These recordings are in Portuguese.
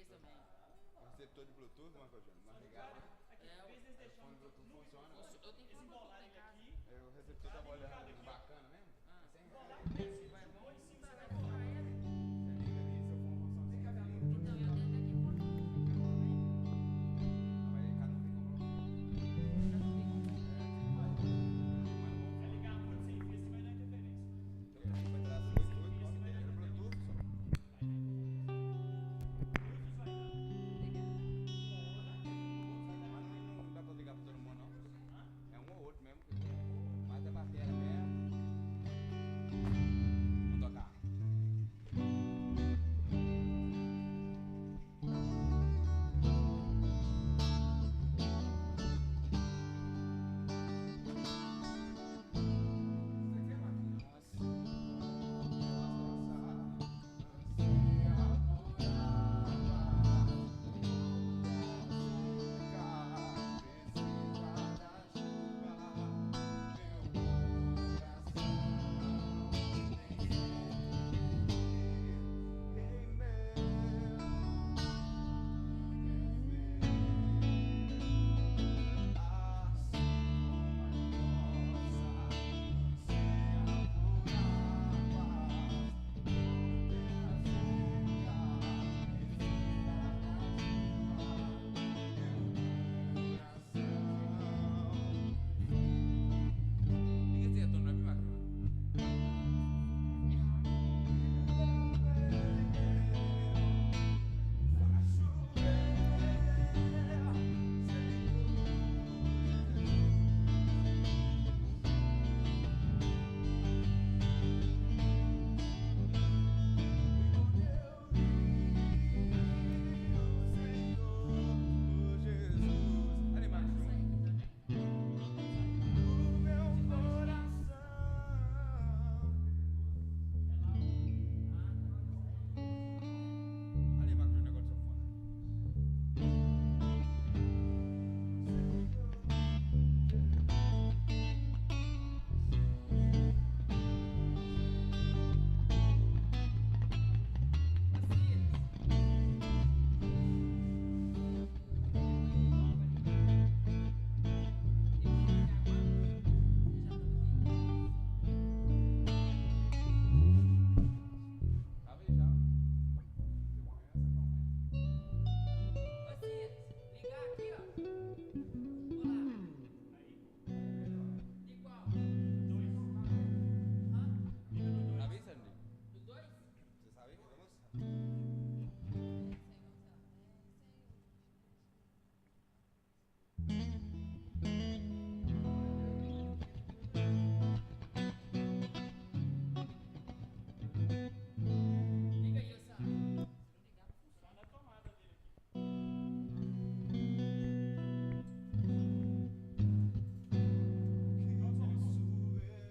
português também. Receptor de Bluetooth, Marco Júnior? Mas ligado, né? O fone Bluetooth funciona. Eu tenho fone Bluetooth em casa. O receptor tá molhando, bacana mesmo? Ah. É 100 Vai, reais. vamos ver se vai funcionar ele. Você liga ali, seu fone funciona sem cabelo. Então, eu tenho aqui fone Bluetooth também. Mas aí cada um tem como você. Cada um tem como. É ligar muito sem fio, você vai dar interferência. Então, vai trazer Bluetooth, era Bluetooth só. Mas não dá pra ligar pra todo mundo, não. É um ou outro mesmo. Mas é bateria mesmo. Vamos tocar. Liga esse retorno, não é bem bacana. Ali, Marco, o negócio do seu fone. Tava aí já. Ligar aqui, ó. Olá. De qual? Hã? Sabe isso, Sandro? Dos dois? Você sabe isso? Vamos? Liga aí, Sam. Se não ligar, não funciona. Só na tomada dele aqui. Nosso querido.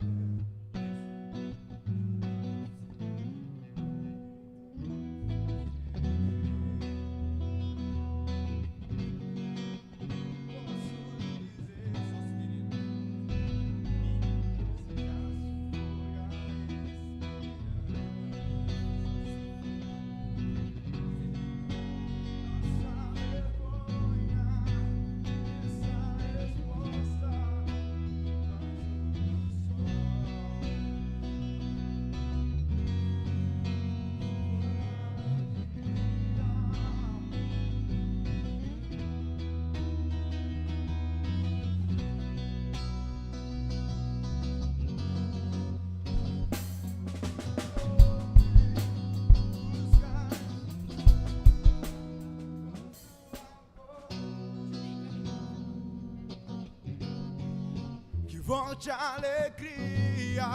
Que volte a alegria,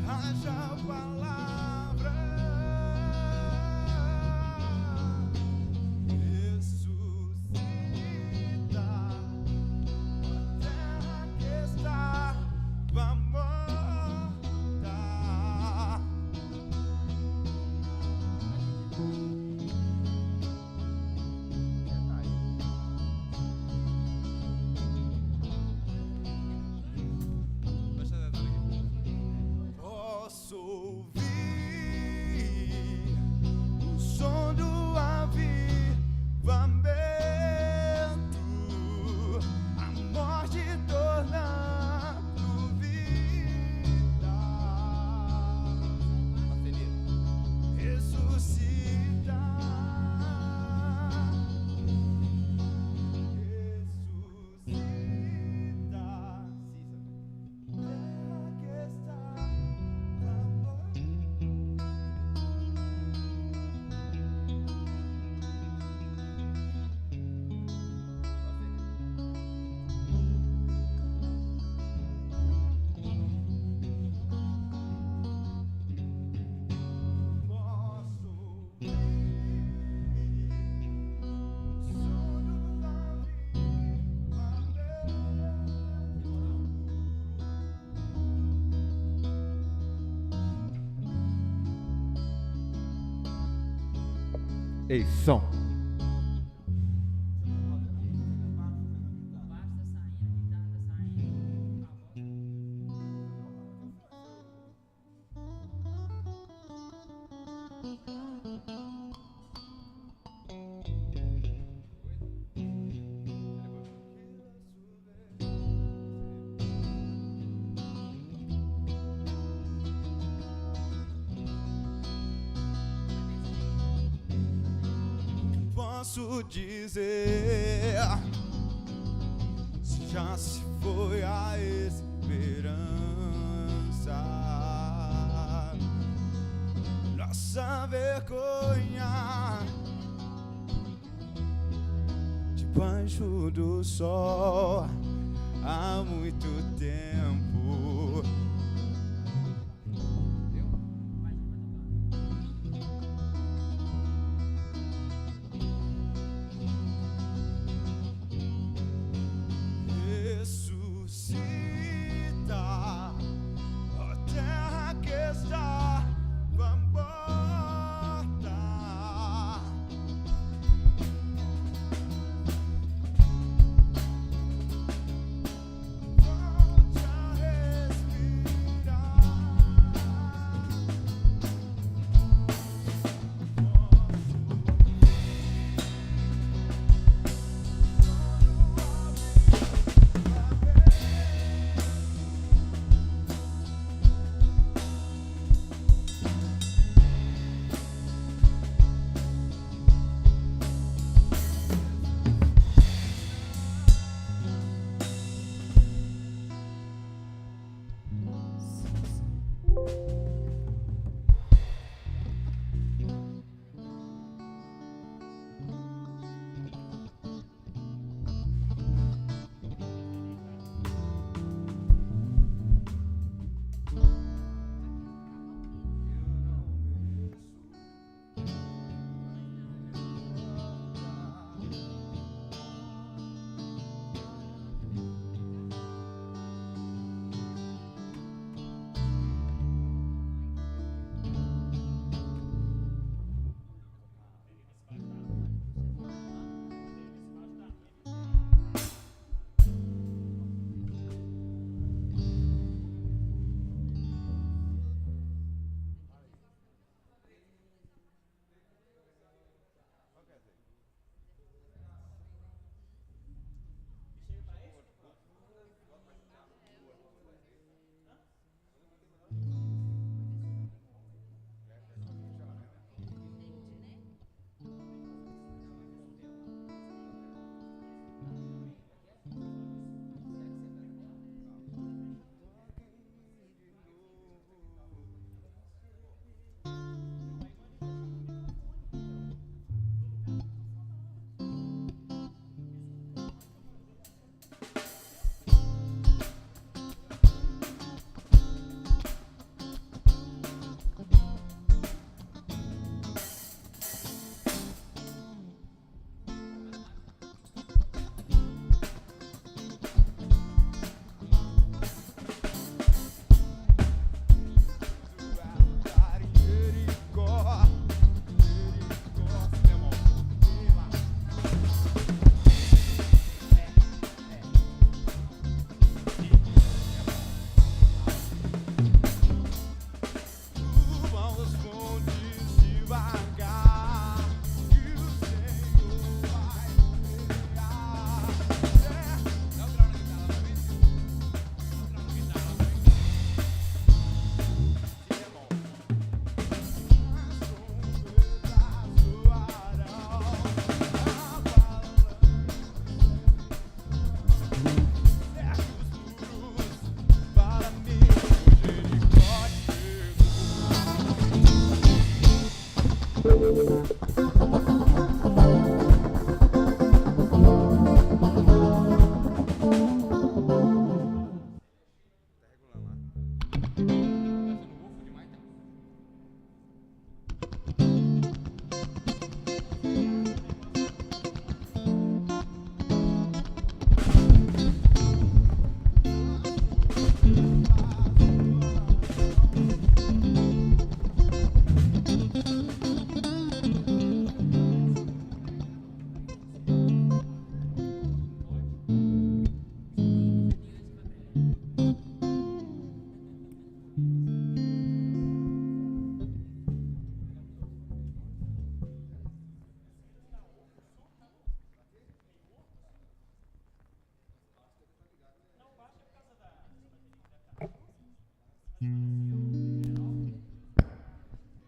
haja palavra, ressuscita a terra que estava morta. Posso ouvir Ei, som. O baixo tá saindo, a guitarra tá saindo, a voz. Posso dizer se já se foi a esperança, nossa vergonha debaixo do sol há muito tempo. Ressuscita, ó terra que estava morta. Volte a respirar.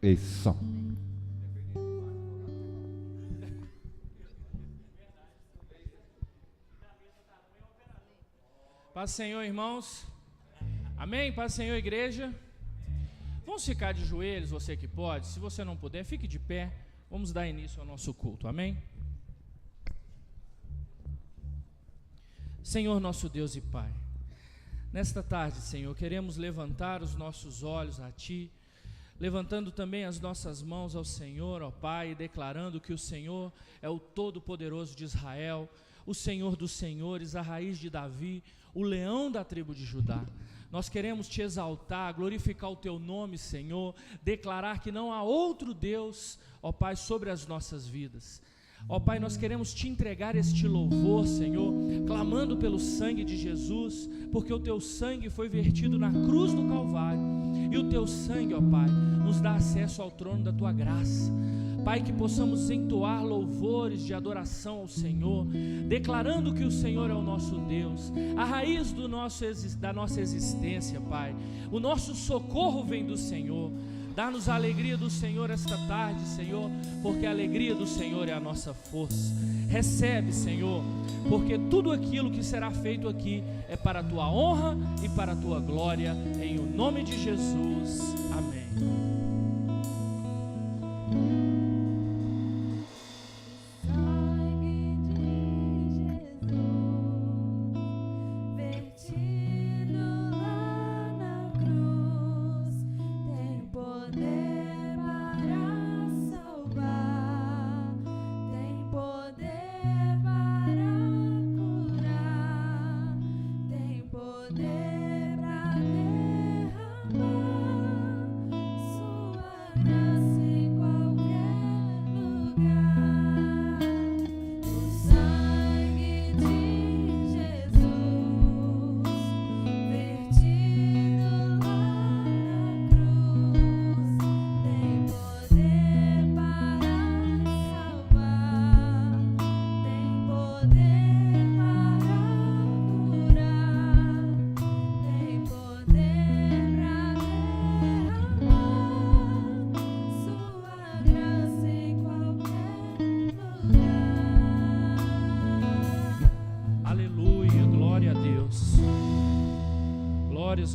Isso. Paz do Senhor, irmãos. Amém? Paz do Senhor, igreja. Vamos ficar de joelhos, você que pode. Se você não puder, fique de pé. Vamos dar início ao nosso culto. Amém? Senhor, nosso Deus e Pai, nesta tarde, Senhor, queremos levantar os nossos olhos a Ti, levantando também as nossas mãos ao Senhor, ó Pai, declarando que o Senhor é o Todo-Poderoso de Israel, o Senhor dos senhores, a raiz de Davi, o leão da tribo de Judá. Nós queremos Te exaltar, glorificar o Teu nome, Senhor, declarar que não há outro Deus, ó Pai, sobre as nossas vidas. Ó Pai, nós queremos Te entregar este louvor, Senhor, clamando pelo sangue de Jesus, porque o Teu sangue foi vertido na cruz do Calvário, e o Teu sangue, ó Pai, nos dá acesso ao trono da Tua graça. Pai, que possamos entoar louvores de adoração ao Senhor, declarando que o Senhor é o nosso Deus, a raiz da nossa existência, Pai. O nosso socorro vem do Senhor. Dá-nos a alegria do Senhor esta tarde, Senhor, porque a alegria do Senhor é a nossa força. Recebe, Senhor, porque tudo aquilo que será feito aqui é para a Tua honra e para a Tua glória, em o nome de Jesus. Amém.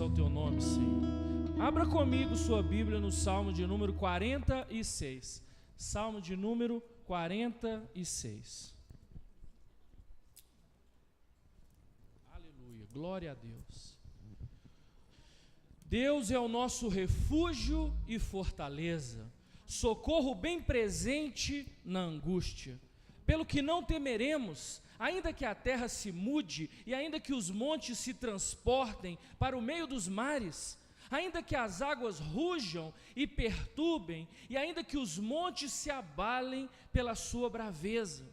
Ao Teu nome, Senhor. Abra comigo sua Bíblia no Salmo de número 46. Salmo de número 46. Aleluia, glória a Deus. Deus é o nosso refúgio e fortaleza, socorro bem presente na angústia. Pelo que não temeremos, ainda que a terra se mude, e ainda que os montes se transportem para o meio dos mares, ainda que as águas rujam e perturbem, e ainda que os montes se abalem pela sua braveza.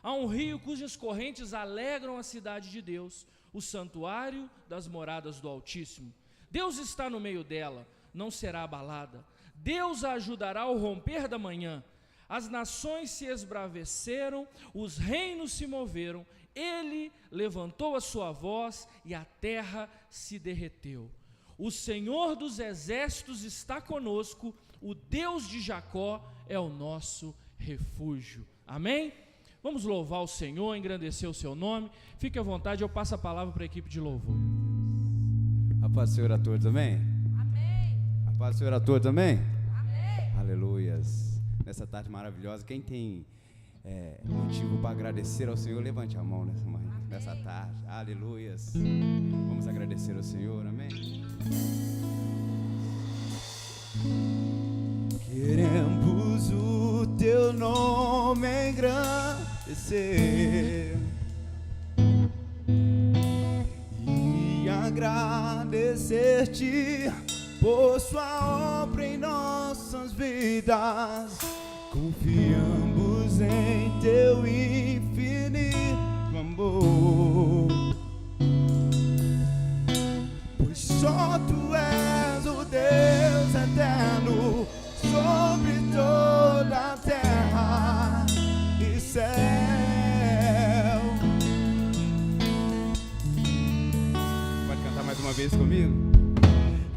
Há um rio cujas correntes alegram a cidade de Deus, o santuário das moradas do Altíssimo. Deus está no meio dela, não será abalada. Deus a ajudará ao romper da manhã. As nações se esbraveceram, os reinos se moveram, ele levantou a sua voz e a terra se derreteu. O Senhor dos exércitos está conosco, o Deus de Jacó é o nosso refúgio. Amém? Vamos louvar o Senhor, engrandecer o seu nome. Fique à vontade, eu passo a palavra para a equipe de louvor. A paz do Senhor a todos, amém? Amém. A paz do Senhor a todos, amém? Amém. Aleluias. Nessa tarde maravilhosa, quem tem motivo para agradecer ao Senhor, levante a mão nessa tarde. Aleluias. Vamos agradecer ao Senhor, amém? Queremos o Teu nome engrandecer e agradecer-Te por Sua obra em nossas vidas. Confiamos em Teu infinito amor, pois só Tu és o Deus eterno sobre toda a terra e céu. Pode cantar mais uma vez comigo?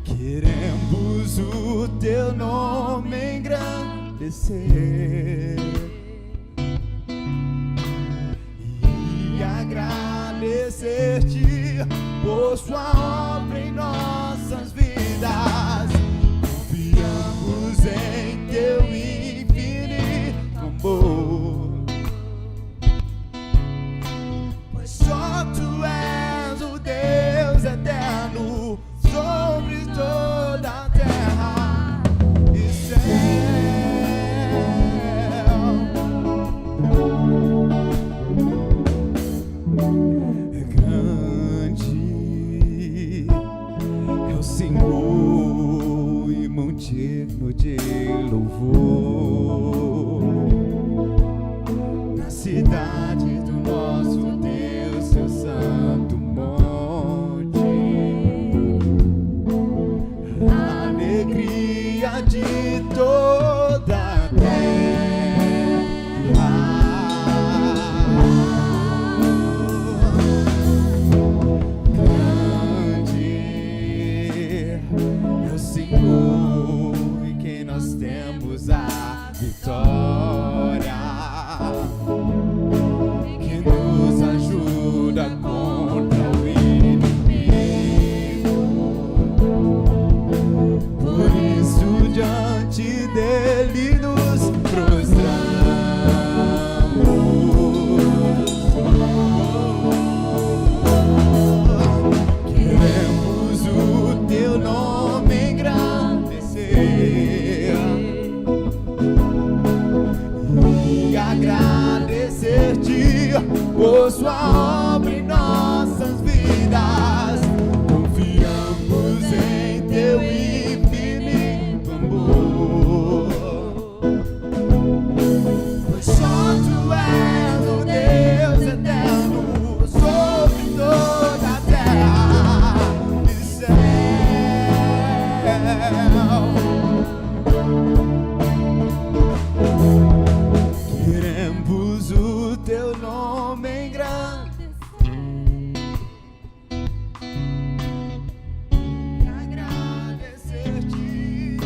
Queremos o Teu nome agradecer e agradecer-te por sua obra em nossas vidas. Confiamos em teu infinito amor, pois só tu és o Deus eterno sobre toda a terra e céu. É grande é o Senhor e muito digno de louvor na cidade do nosso Deus, seu santo monte. A alegria de toda a terra. Grande é o Senhor em quem nós temos a vitória, que nos ajuda contra o inimigo. Por isso diante dele nos prostramos. Queremos o teu nome engrandecer e agradecer-te por sua obra em nossas vidas. Confiamos em teu infinito amor, pois só tu és o Deus eterno sobre toda a terra e céu. Queremos o teu nome engrandecer e agradecer-te.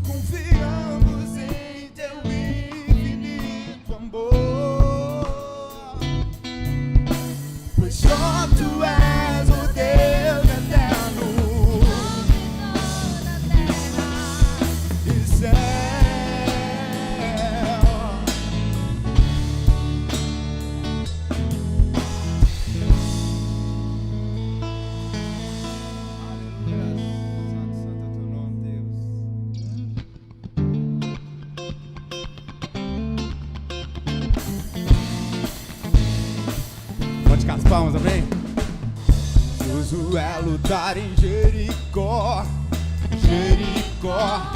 Confiamos em teu infinito amor, pois só tu és o Deus eterno e céu. Aleluia, santo, santo é teu nome, Deus. Pode ficar as palmas, amém? Josué lutar em Jericó, Jericó,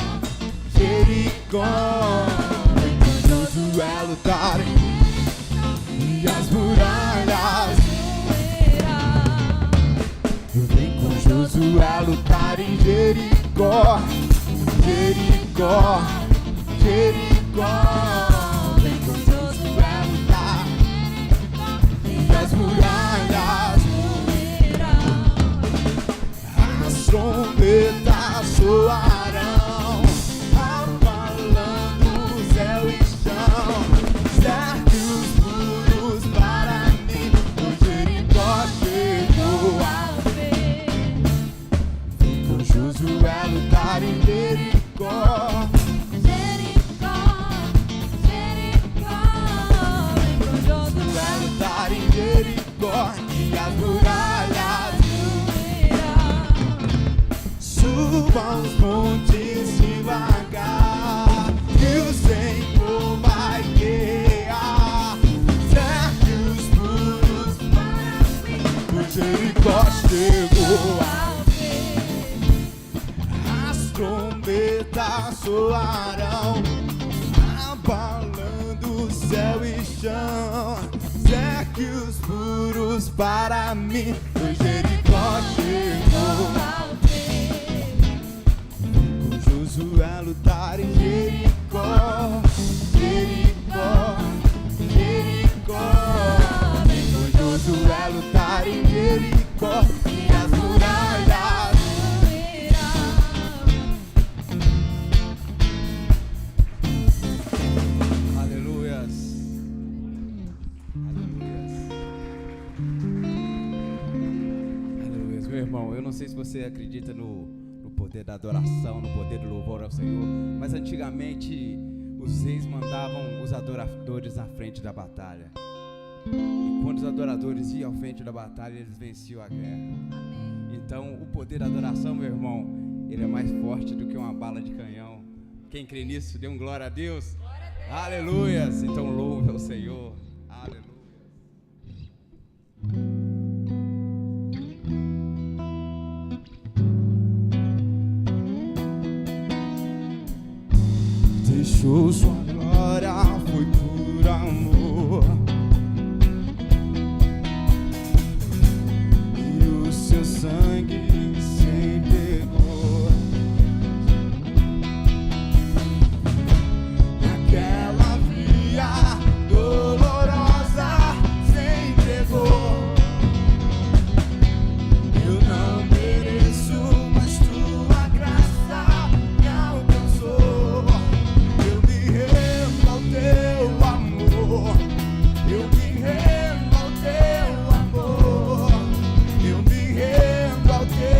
Jericó. Josué lutar e as muralhas. Vem com Josué lutar em Jericó, Jericó, Jericó. Vem com Josué lutar e as muralhas. As trombetas soarão, abalando o céu e chão. Cerque os muros para mim, o Jericó chegou. Vem com Josué lutar em Jericó. Josué lutar em Jericó e as muralhas. Suba os montes devagar, que o Senhor vai guiar. Cerque os muros para mim, o Jericó chegou. As trombetas soarão, abalando o céu e chão. Cerque os muros para mim, o Jericó chegou. Com Josué lutar em Jericó, Jericó, Jericó. Vem com Josué lutar em Jericó e as muralhas. não sei se você acredita no poder da adoração, no poder do louvor ao Senhor, mas antigamente os reis mandavam os adoradores na frente da batalha. E quando os adoradores iam à frente da batalha, eles venciam a guerra. Amém. Então, o poder da adoração, meu irmão, ele é mais forte do que uma bala de canhão. Quem crê nisso, dê um glória a Deus. Glória a Deus. Aleluias. Então, louve ao Senhor. Aleluia. Deixou sua glória, foi por amor, e o seu sangue se entregou. Naquela via dolorosa se entregou. Eu não mereço, mas tua graça me alcançou. Eu me rendo ao teu amor, eu me rendo ao teu amor, eu me rendo ao teu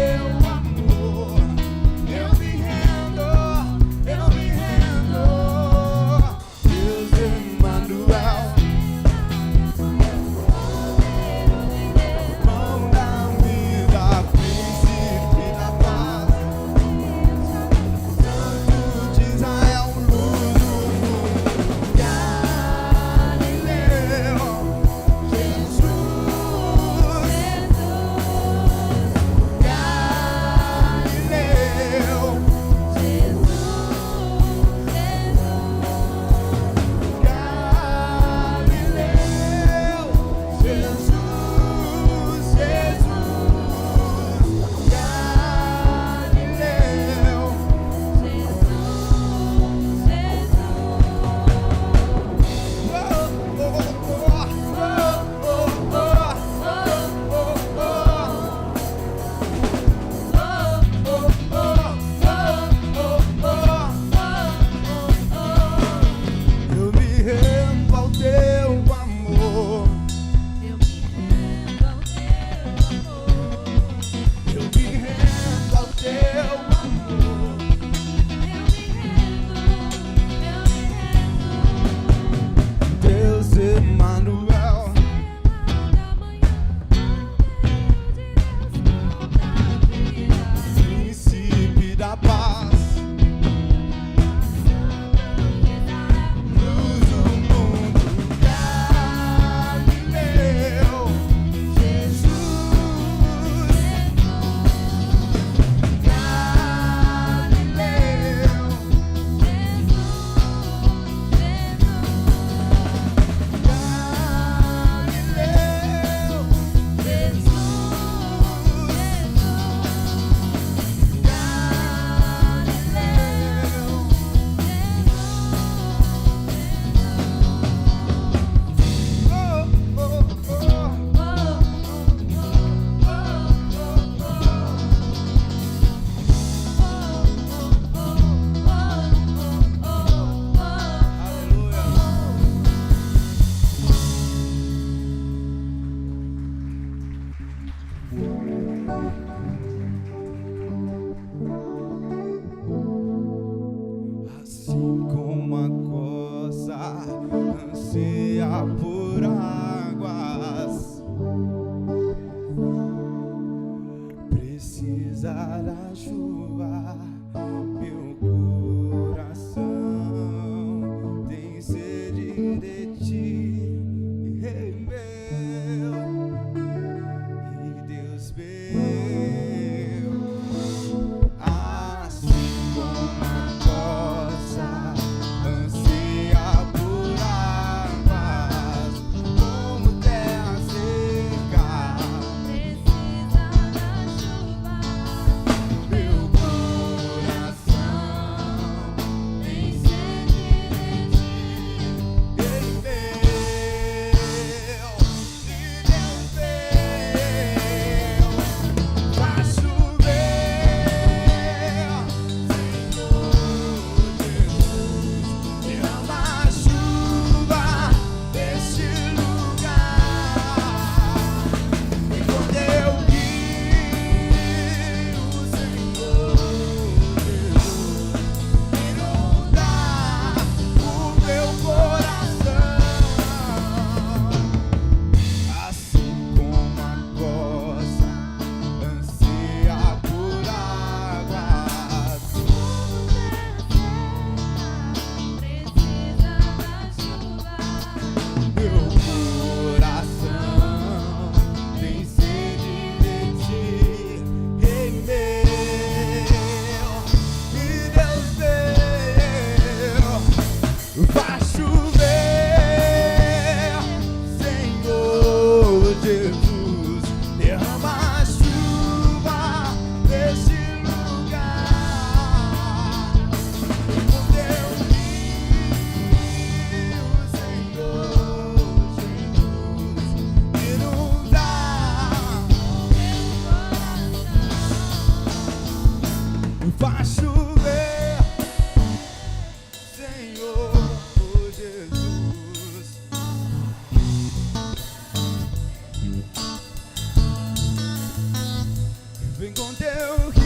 com teu rio,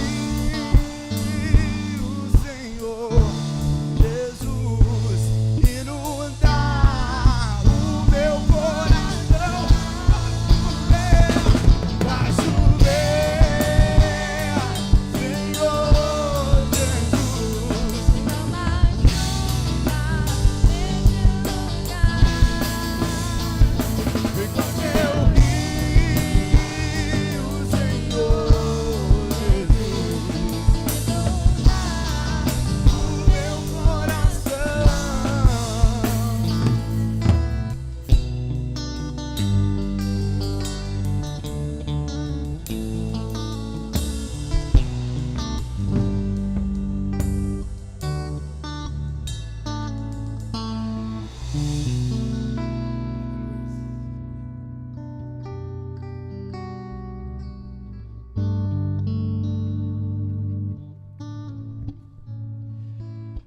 Senhor Jesus, inundar o meu coração. Vai chover, Senhor Jesus. Derrama chuva neste lugar. Vem com teu rio, Senhor Jesus, Inundar o meu coração.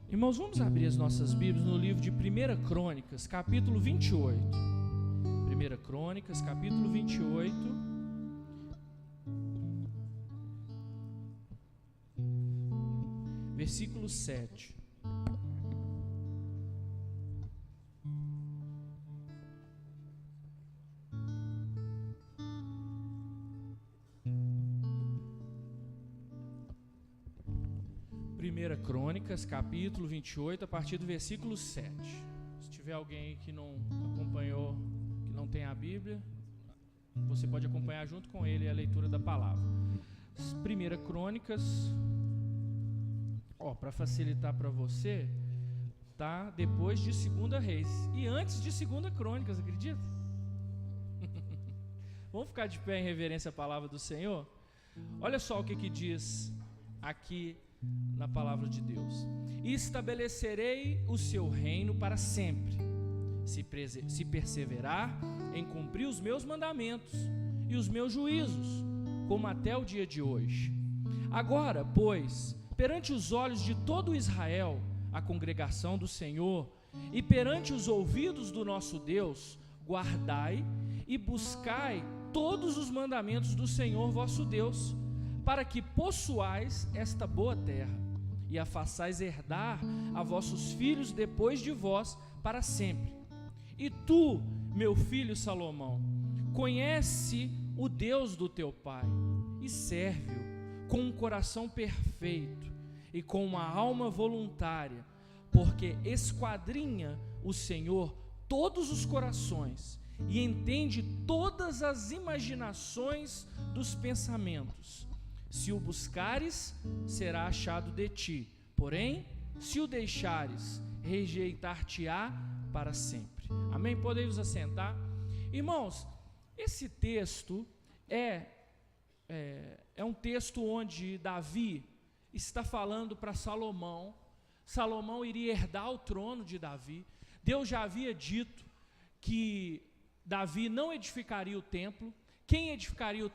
Irmãos, vamos abrir as nossas Bíblias no livro de 1 Crônicas, capítulo 28. 1 Crônicas, capítulo 28. Versículo 7. Primeira Crônicas, capítulo 28, a partir do versículo 7. Se tiver alguém aí que não acompanhou, que não tem a Bíblia, você pode acompanhar junto com ele a leitura da palavra. Primeira Crônicas, para facilitar para você, tá depois de 2 Reis e antes de 2 Crônicas, acredita? Vamos ficar de pé em reverência à palavra do Senhor? Olha só o que diz aqui na palavra de Deus: e estabelecerei o seu reino para sempre, se perseverar em cumprir os meus mandamentos e os meus juízos, como até o dia de hoje. Agora, pois, perante os olhos de todo Israel, a congregação do Senhor, e perante os ouvidos do nosso Deus, guardai e buscai todos os mandamentos do Senhor vosso Deus, para que possuais esta boa terra, e a façais herdar a vossos filhos depois de vós para sempre. E tu, meu filho Salomão, conhece o Deus do teu pai, e serve-o com um coração perfeito, e com uma alma voluntária, porque esquadrinha o Senhor todos os corações, e entende todas as imaginações dos pensamentos. Se o buscares, será achado de ti, porém, se o deixares, rejeitar-te-á para sempre. Amém? Podem vos assentar. Irmãos, esse texto é um texto onde Davi está falando para Salomão. Salomão iria herdar o trono de Davi. Deus já havia dito que Davi não edificaria o templo. Quem edificaria o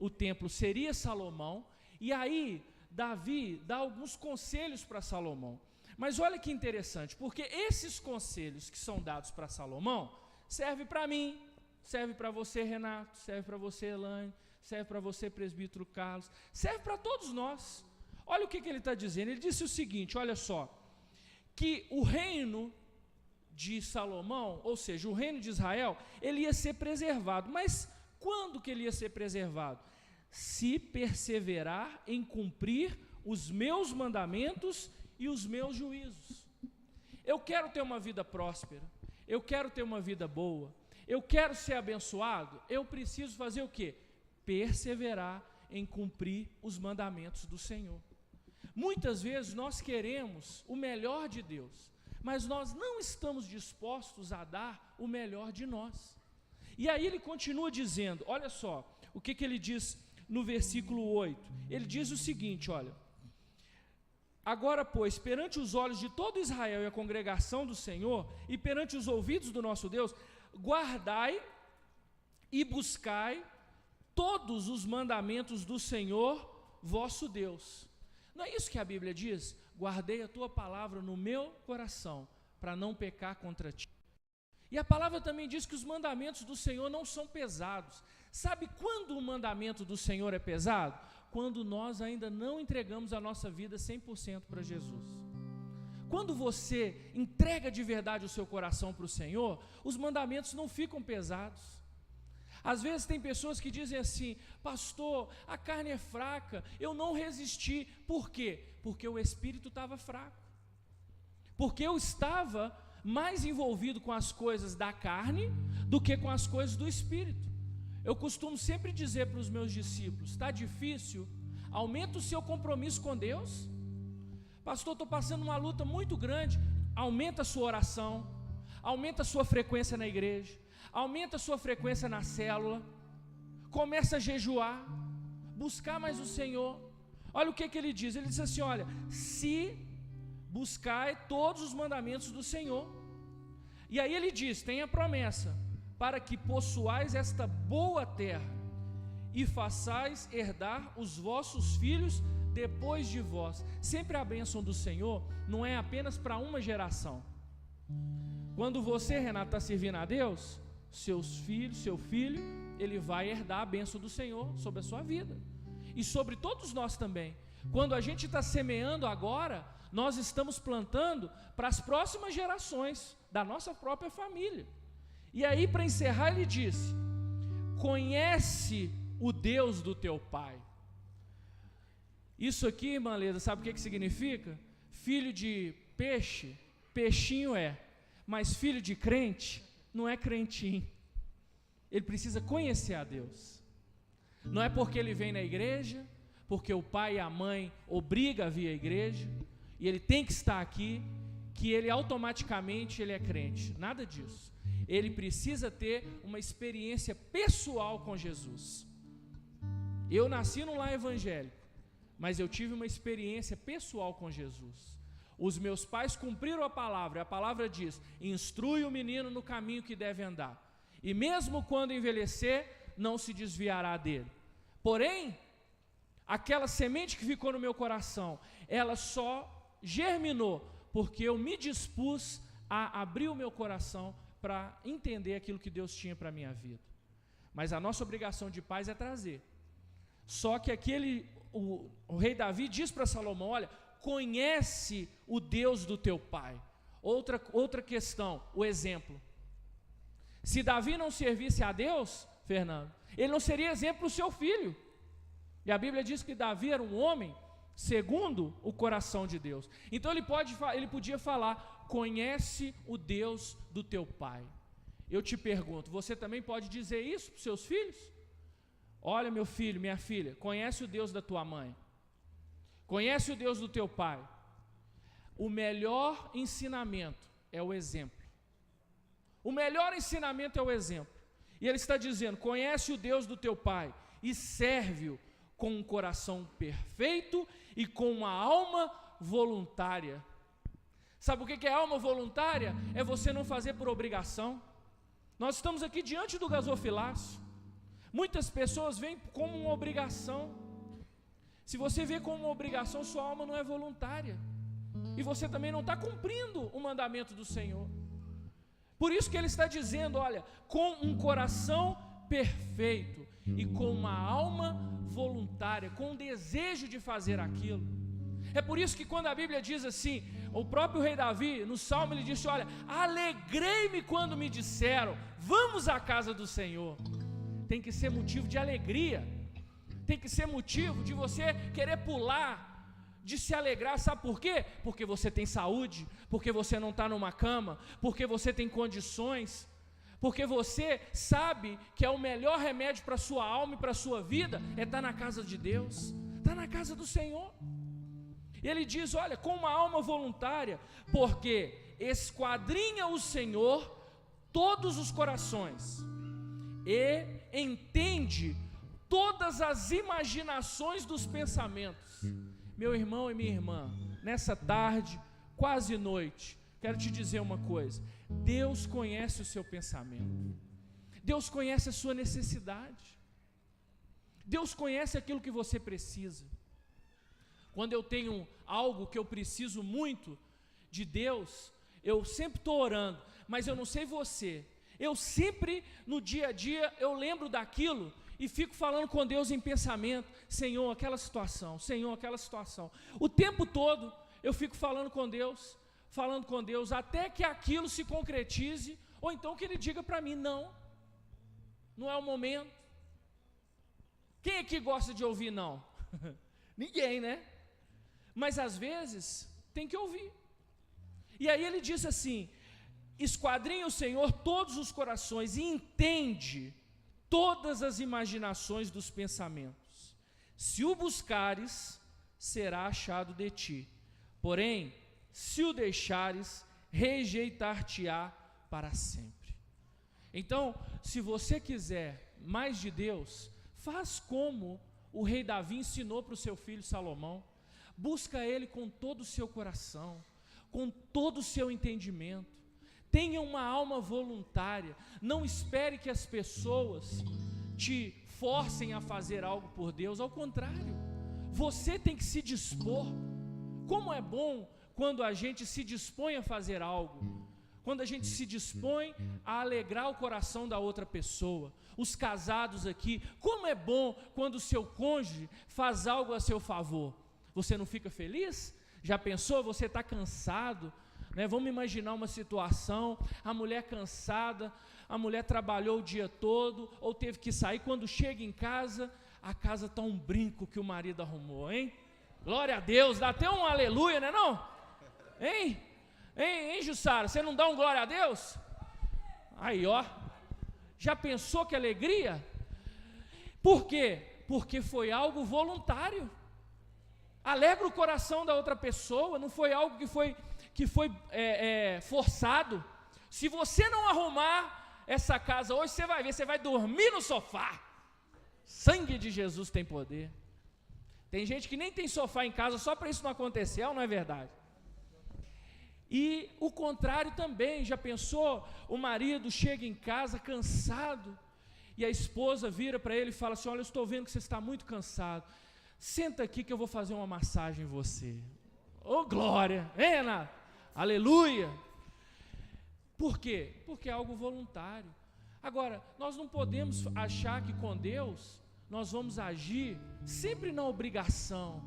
templo seria Salomão. E aí Davi dá alguns conselhos para Salomão. Mas olha que interessante, porque esses conselhos que são dados para Salomão servem para mim, serve para você, Renato, serve para você, Elaine, serve para você, presbítero Carlos, serve para todos nós. Olha o que ele está dizendo. Ele disse o seguinte, olha só, que o reino de Salomão, ou seja, o reino de Israel, ele ia ser preservado. Mas quando que ele ia ser preservado? Se perseverar em cumprir os meus mandamentos e os meus juízos. Eu quero ter uma vida próspera, eu quero ter uma vida boa, eu quero ser abençoado, eu preciso fazer o quê? Perseverar em cumprir os mandamentos do Senhor. Muitas vezes nós queremos o melhor de Deus, mas nós não estamos dispostos a dar o melhor de nós. E aí ele continua dizendo, olha só, o que ele diz no versículo 8, ele diz o seguinte, olha: agora, pois, perante os olhos de todo Israel e a congregação do Senhor, e perante os ouvidos do nosso Deus, guardai e buscai todos os mandamentos do Senhor vosso Deus. Não é isso que a Bíblia diz? Guardei a tua palavra no meu coração, para não pecar contra ti. E a palavra também diz que os mandamentos do Senhor não são pesados. Sabe quando o mandamento do Senhor é pesado? quando nós ainda não entregamos a nossa vida 100% para Jesus. Quando você entrega de verdade o seu coração para o Senhor, os mandamentos não ficam pesados. Às vezes tem pessoas que dizem assim: pastor, a carne é fraca, eu não resisti. Por quê? Porque o espírito estava fraco. Porque eu estava mais envolvido com as coisas da carne do que com as coisas do espírito. Eu costumo sempre dizer para os meus discípulos: está difícil? Aumenta o seu compromisso com Deus. Pastor, estou passando uma luta muito grande. Aumenta a sua oração, aumenta a sua frequência na igreja, aumenta a sua frequência na célula, começa a jejuar, buscar mais o Senhor. Olha o que ele diz, ele diz assim: olha, se buscai todos os mandamentos do Senhor. E aí ele diz, tem a promessa, para que possuais esta boa terra, e façais herdar os vossos filhos depois de vós. Sempre a bênção do Senhor não é apenas para uma geração. Quando você, Renato, está servindo a Deus, seu filho, ele vai herdar a bênção do Senhor sobre a sua vida, e sobre todos nós também. Quando a gente está semeando agora, nós estamos plantando para as próximas gerações da nossa própria família. E aí, para encerrar, ele disse: conhece o Deus do teu pai. Isso aqui, irmã Leda, sabe o que significa? Filho de peixe, peixinho é, mas filho de crente, não é crentinho. Ele precisa conhecer a Deus. Não é porque ele vem na igreja, porque o pai e a mãe obrigam a vir à igreja, e ele tem que estar aqui, que ele automaticamente ele é crente. Nada disso. Ele precisa ter uma experiência pessoal com Jesus. Eu nasci num lar evangélico, mas eu tive uma experiência pessoal com Jesus. Os meus pais cumpriram a palavra, e a palavra diz: instrui o menino no caminho que deve andar, e mesmo quando envelhecer, não se desviará dele. Porém, aquela semente que ficou no meu coração, ela só germinou porque eu me dispus a abrir o meu coração para entender aquilo que Deus tinha para a minha vida. Mas a nossa obrigação de pais é trazer. Só que o rei Davi diz para Salomão: olha, conhece o Deus do teu pai. Outra questão, o exemplo. Se Davi não servisse a Deus, Fernando, ele não seria exemplo para o seu filho. E a Bíblia diz que Davi era um homem segundo o coração de Deus. Então ele podia falar: conhece o Deus do teu pai. Eu te pergunto, você também pode dizer isso para os seus filhos? Olha, meu filho, minha filha, conhece o Deus da tua mãe, conhece o Deus do teu pai. O melhor ensinamento é o exemplo. O melhor ensinamento é o exemplo. E ele está dizendo: conhece o Deus do teu pai e serve-o com um coração perfeito e com uma alma voluntária. Sabe o que é alma voluntária? É você não fazer por obrigação. Nós estamos aqui diante do gasofilácio. Muitas pessoas veem como uma obrigação. Se você vê como uma obrigação, sua alma não é voluntária, e você também não está cumprindo o mandamento do Senhor. Por isso que ele está dizendo: olha, com um coração perfeito e com uma alma voluntária, com um desejo de fazer aquilo. É por isso que quando a Bíblia diz assim, o próprio rei Davi, no Salmo, ele disse: olha, alegrei-me quando me disseram, vamos à casa do Senhor. Tem que ser motivo de alegria, tem que ser motivo de você querer pular, de se alegrar. Sabe por quê? Porque você tem saúde, porque você não está numa cama, porque você tem condições, porque você sabe que é o melhor remédio para a sua alma e para a sua vida é estar na casa de Deus, estar na casa do Senhor. Ele diz: olha, com uma alma voluntária, porque esquadrinha o Senhor todos os corações e entende todas as imaginações dos pensamentos. Meu irmão e minha irmã, nessa tarde, quase noite, quero te dizer uma coisa: Deus conhece o seu pensamento, Deus conhece a sua necessidade, Deus conhece aquilo que você precisa. Quando eu tenho algo que eu preciso muito de Deus, eu sempre estou orando, mas eu não sei você, eu sempre no dia a dia eu lembro daquilo e fico falando com Deus em pensamento, Senhor, aquela situação, Senhor, aquela situação. O tempo todo eu fico falando com Deus, até que aquilo se concretize, ou então que Ele diga para mim, não é o momento. Quem aqui gosta de ouvir não? Ninguém, né? Mas às vezes tem que ouvir. E aí Ele diz assim, esquadrinha o Senhor todos os corações e entende todas as imaginações dos pensamentos. Se o buscares, será achado de ti. Porém, se o deixares, rejeitar-te-á para sempre. Então, se você quiser mais de Deus, faz como o rei Davi ensinou para o seu filho Salomão. Busca Ele com todo o seu coração, com todo o seu entendimento. Tenha uma alma voluntária. Não espere que as pessoas te forcem a fazer algo por Deus. Ao contrário, você tem que se dispor. Como é bom quando a gente se dispõe a fazer algo, quando a gente se dispõe a alegrar o coração da outra pessoa. Os casados aqui, como é bom quando o seu cônjuge faz algo a seu favor. Você não fica feliz? Já pensou? Você está cansado, né? Vamos imaginar uma situação, a mulher cansada, a mulher trabalhou o dia todo, ou teve que sair, quando chega em casa, a casa está um brinco que o marido arrumou, hein? Glória a Deus, dá até um aleluia, né não? Hein, Jussara, você não dá um glória a Deus? Aí, ó, já pensou que alegria? Por quê? Porque foi algo voluntário. Alegra o coração da outra pessoa, não foi algo que foi forçado. Se você não arrumar essa casa hoje, você vai ver, você vai dormir no sofá. Sangue de Jesus tem poder. Tem gente que nem tem sofá em casa só para isso não acontecer, não é verdade? E o contrário também, já pensou? O marido chega em casa cansado e a esposa vira para ele e fala assim, olha, eu estou vendo que você está muito cansado, senta aqui que eu vou fazer uma massagem em você. Oh glória, hein Renato? Aleluia. Por quê? Porque é algo voluntário. Agora, nós não podemos achar que com Deus nós vamos agir sempre na obrigação,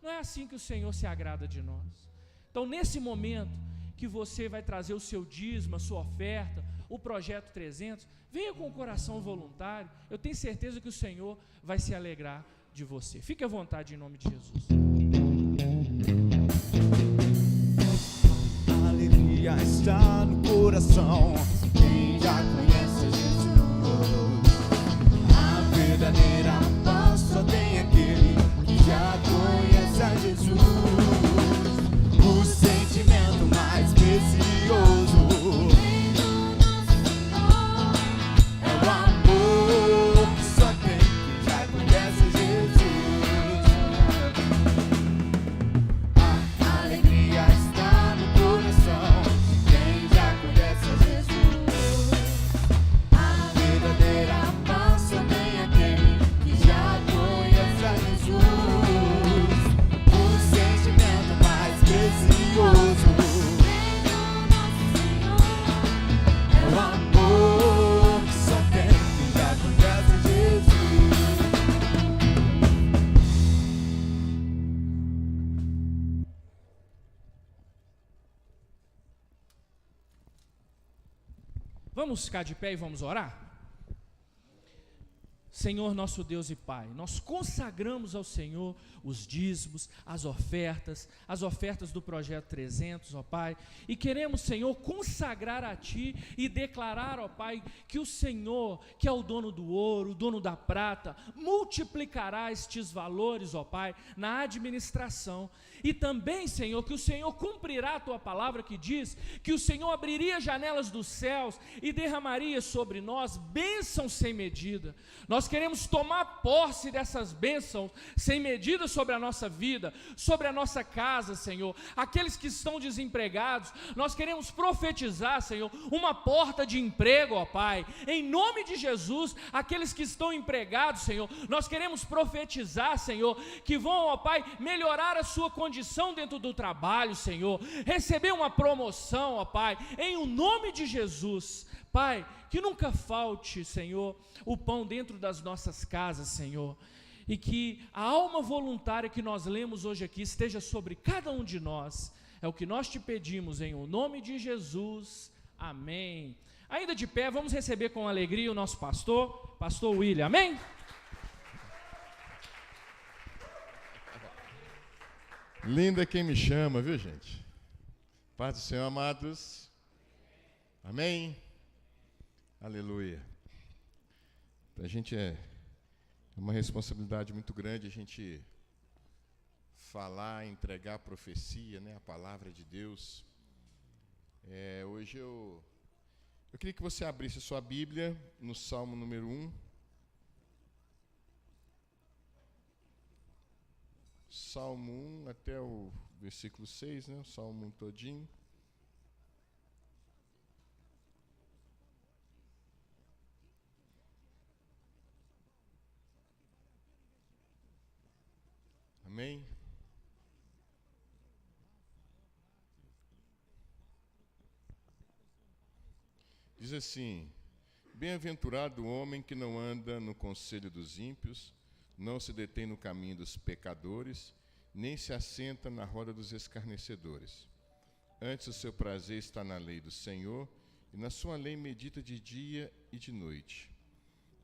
não é assim que o Senhor se agrada de nós. Então nesse momento que você vai trazer o seu dízimo, a sua oferta, o projeto 300, venha com o coração voluntário, eu tenho certeza que o Senhor vai se alegrar de você. Fique à vontade em nome de Jesus. A alegria está no coração, quem já conhece Jesus. A verdadeira paz só tem aquele que já conhece a Jesus. O sentimento mais precioso é o amor que só tem quem já conhece Jesus. A alegria está no coração, quem já conhece a Jesus. A verdadeira paz só tem aquele que já conhece a Jesus. O sentimento mais precioso é o amor que só tem quem já conhece Jesus. Vamos ficar de pé e vamos orar? Senhor nosso Deus e Pai, nós consagramos ao Senhor os dízimos, as ofertas do projeto 300, ó Pai, e queremos, Senhor, consagrar a Ti e declarar, ó Pai, que o Senhor, que é o dono do ouro, o dono da prata, multiplicará estes valores, ó Pai, na administração, e também, Senhor, que o Senhor cumprirá a Tua palavra que diz que o Senhor abriria janelas dos céus e derramaria sobre nós bênçãos sem medida. Nós queremos tomar posse dessas bênçãos sem medida sobre a nossa vida, sobre a nossa casa, Senhor. Aqueles que estão desempregados, nós queremos profetizar, Senhor, uma porta de emprego, ó Pai, em nome de Jesus. Aqueles que estão empregados, Senhor, nós queremos profetizar, Senhor, que vão, ó Pai, melhorar a sua condição condição dentro do trabalho, Senhor, receber uma promoção, ó Pai, em o nome de Jesus. Pai, que nunca falte, Senhor, o pão dentro das nossas casas, Senhor, e que a alma voluntária que nós lemos hoje aqui esteja sobre cada um de nós. É o que nós te pedimos em o nome de Jesus. Amém. Ainda de pé, vamos receber com alegria o nosso pastor William. Amém? Linda quem me chama, viu, gente? Paz do Senhor, amados. Amém? Aleluia. Para a gente é uma responsabilidade muito grande a gente falar, entregar a profecia, né, a palavra de Deus. Hoje eu queria que você abrisse a sua Bíblia no Salmo número 1. Salmo 1 até o versículo 6, né? O Salmo 1 todinho. Amém? Diz assim: bem-aventurado o homem que não anda no conselho dos ímpios, não se detém no caminho dos pecadores, nem se assenta na roda dos escarnecedores. Antes o seu prazer está na lei do Senhor, e na sua lei medita de dia e de noite.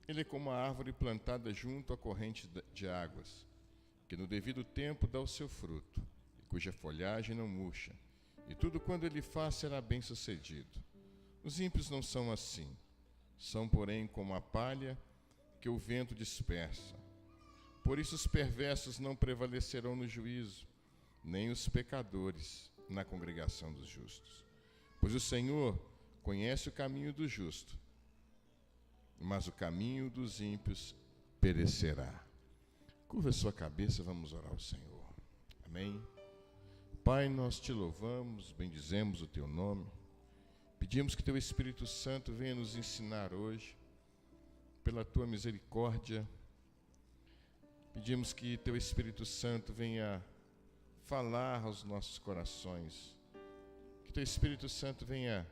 Ele é como a árvore plantada junto à corrente de águas, que no devido tempo dá o seu fruto, e cuja folhagem não murcha, e tudo quanto ele faz será bem-sucedido. Os ímpios não são assim, são, porém, como a palha que o vento dispersa. Por isso os perversos não prevalecerão no juízo, nem os pecadores na congregação dos justos. Pois o Senhor conhece o caminho do justo, mas o caminho dos ímpios perecerá. Curva a sua cabeça, vamos orar ao Senhor. Amém? Pai, nós te louvamos, bendizemos o teu nome. Pedimos que teu Espírito Santo venha nos ensinar hoje, pela tua misericórdia. Pedimos que teu Espírito Santo venha falar aos nossos corações. Que teu Espírito Santo venha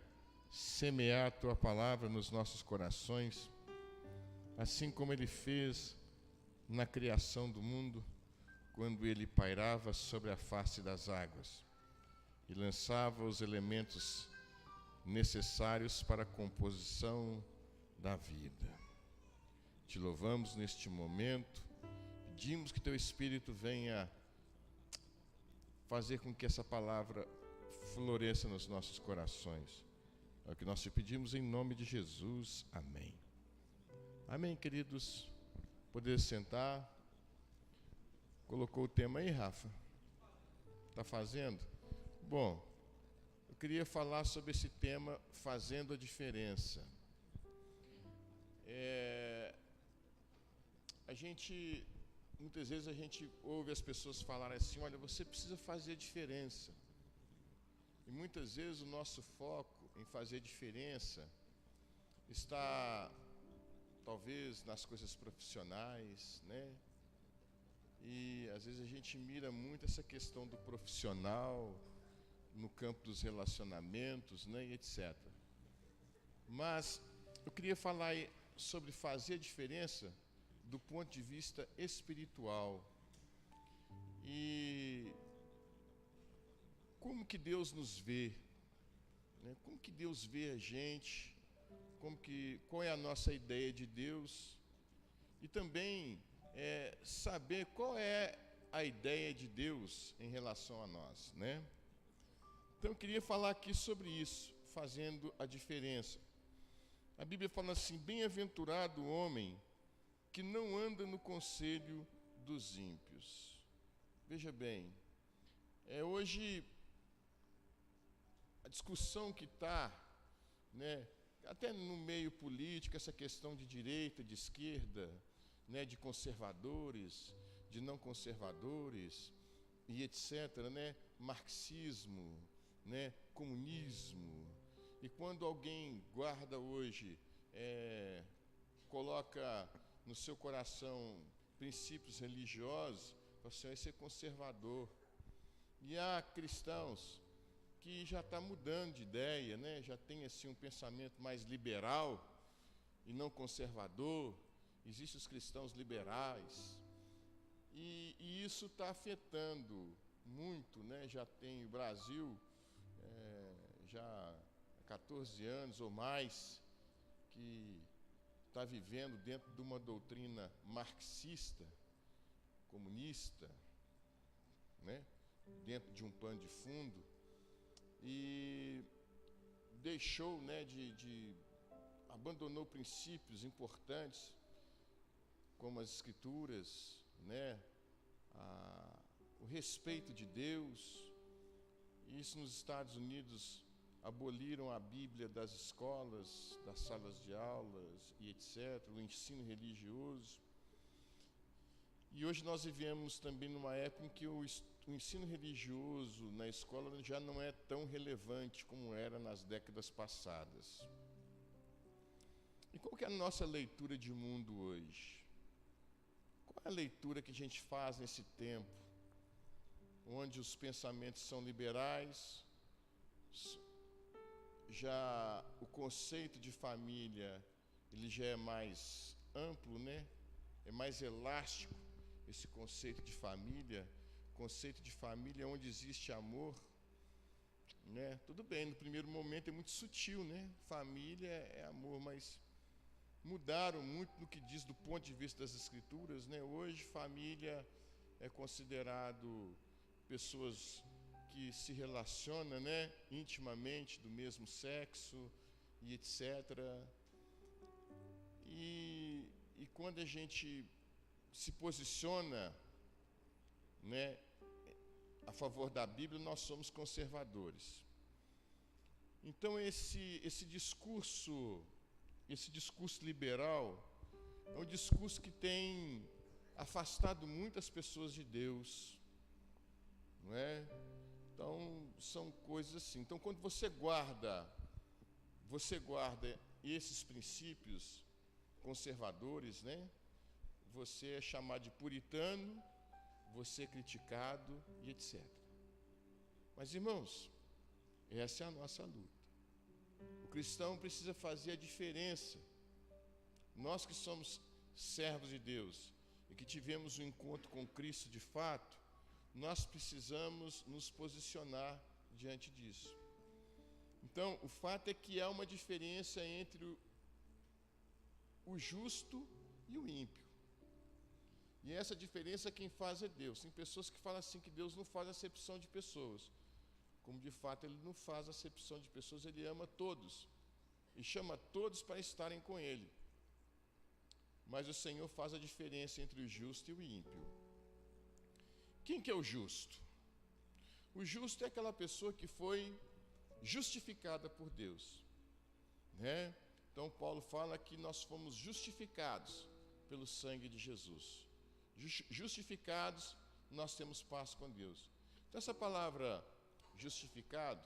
semear a tua palavra nos nossos corações, assim como ele fez na criação do mundo, quando ele pairava sobre a face das águas e lançava os elementos necessários para a composição da vida. Te louvamos neste momento, pedimos que teu Espírito venha fazer com que essa palavra floresça nos nossos corações. É o que nós te pedimos em nome de Jesus. Amém. Amém, queridos. Poder sentar. Colocou o tema aí, Rafa? Está fazendo? Bom, eu queria falar sobre esse tema, fazendo a diferença. Muitas vezes a gente ouve as pessoas falarem assim: olha, você precisa fazer a diferença. E muitas vezes o nosso foco em fazer diferença está, talvez, nas coisas profissionais, né? E às vezes a gente mira muito essa questão do profissional, no campo dos relacionamentos, né, e etc. Mas eu queria falar aí sobre fazer a diferença do ponto de vista espiritual. E como que Deus nos vê, né? Como que Deus vê a gente, qual é a nossa ideia de Deus, e também saber qual é a ideia de Deus em relação a nós, né? Então eu queria falar aqui sobre isso, fazendo a diferença. A Bíblia fala assim: bem-aventurado o homem que não anda no conselho dos ímpios. Veja bem, hoje a discussão que está, né, até no meio político, essa questão de direita, de esquerda, né, de conservadores, de não conservadores, e etc., né, marxismo, né, comunismo. E quando alguém guarda hoje, coloca no seu coração princípios religiosos, você vai ser conservador. E há cristãos que já está mudando de ideia, né? Já tem assim um pensamento mais liberal e não conservador. Existem os cristãos liberais. E isso está afetando muito, né? Já tem o Brasil, já há 14 anos ou mais, que está vivendo dentro de uma doutrina marxista, comunista, né? Dentro de um pano de fundo, e deixou, né, abandonou princípios importantes, como as escrituras, né, o respeito de Deus. Isso nos Estados Unidos aboliram a Bíblia das escolas, das salas de aulas e etc., o ensino religioso. E hoje nós vivemos também numa época em que o ensino religioso na escola já não é tão relevante como era nas décadas passadas. E qual que é a nossa leitura de mundo hoje? Qual é a leitura que a gente faz nesse tempo, onde os pensamentos são liberais, já o conceito de família ele já é mais amplo, né? É mais elástico esse conceito de família. Conceito de família onde existe amor, né? Tudo bem, no primeiro momento é muito sutil, né? Família é amor, mas mudaram muito no que diz do ponto de vista das escrituras, né? Hoje família é considerado pessoas que se relacionam, né, intimamente do mesmo sexo e etc. E quando a gente se posiciona, né, a favor da Bíblia, nós somos conservadores. Então esse discurso liberal é um discurso que tem afastado muitas pessoas de Deus, não é? Então são coisas assim. Então quando você guarda esses princípios conservadores, né? Você é chamado de puritano, você é criticado e etc. Mas, irmãos, essa é a nossa luta. O cristão precisa fazer a diferença. Nós que somos servos de Deus e que tivemos um encontro com Cristo de fato, nós precisamos nos posicionar diante disso. Então, o fato é que há uma diferença entre o justo e o ímpio. E essa diferença quem faz é Deus. Tem pessoas que falam assim que Deus não faz acepção de pessoas. Como de fato Ele não faz acepção de pessoas, Ele ama todos. E chama todos para estarem com Ele. Mas o Senhor faz a diferença entre o justo e o ímpio. Quem que é o justo? O justo é aquela pessoa que foi justificada por Deus, né? Então Paulo fala que nós fomos justificados pelo sangue de Jesus. Justificados, nós temos paz com Deus. Então essa palavra justificado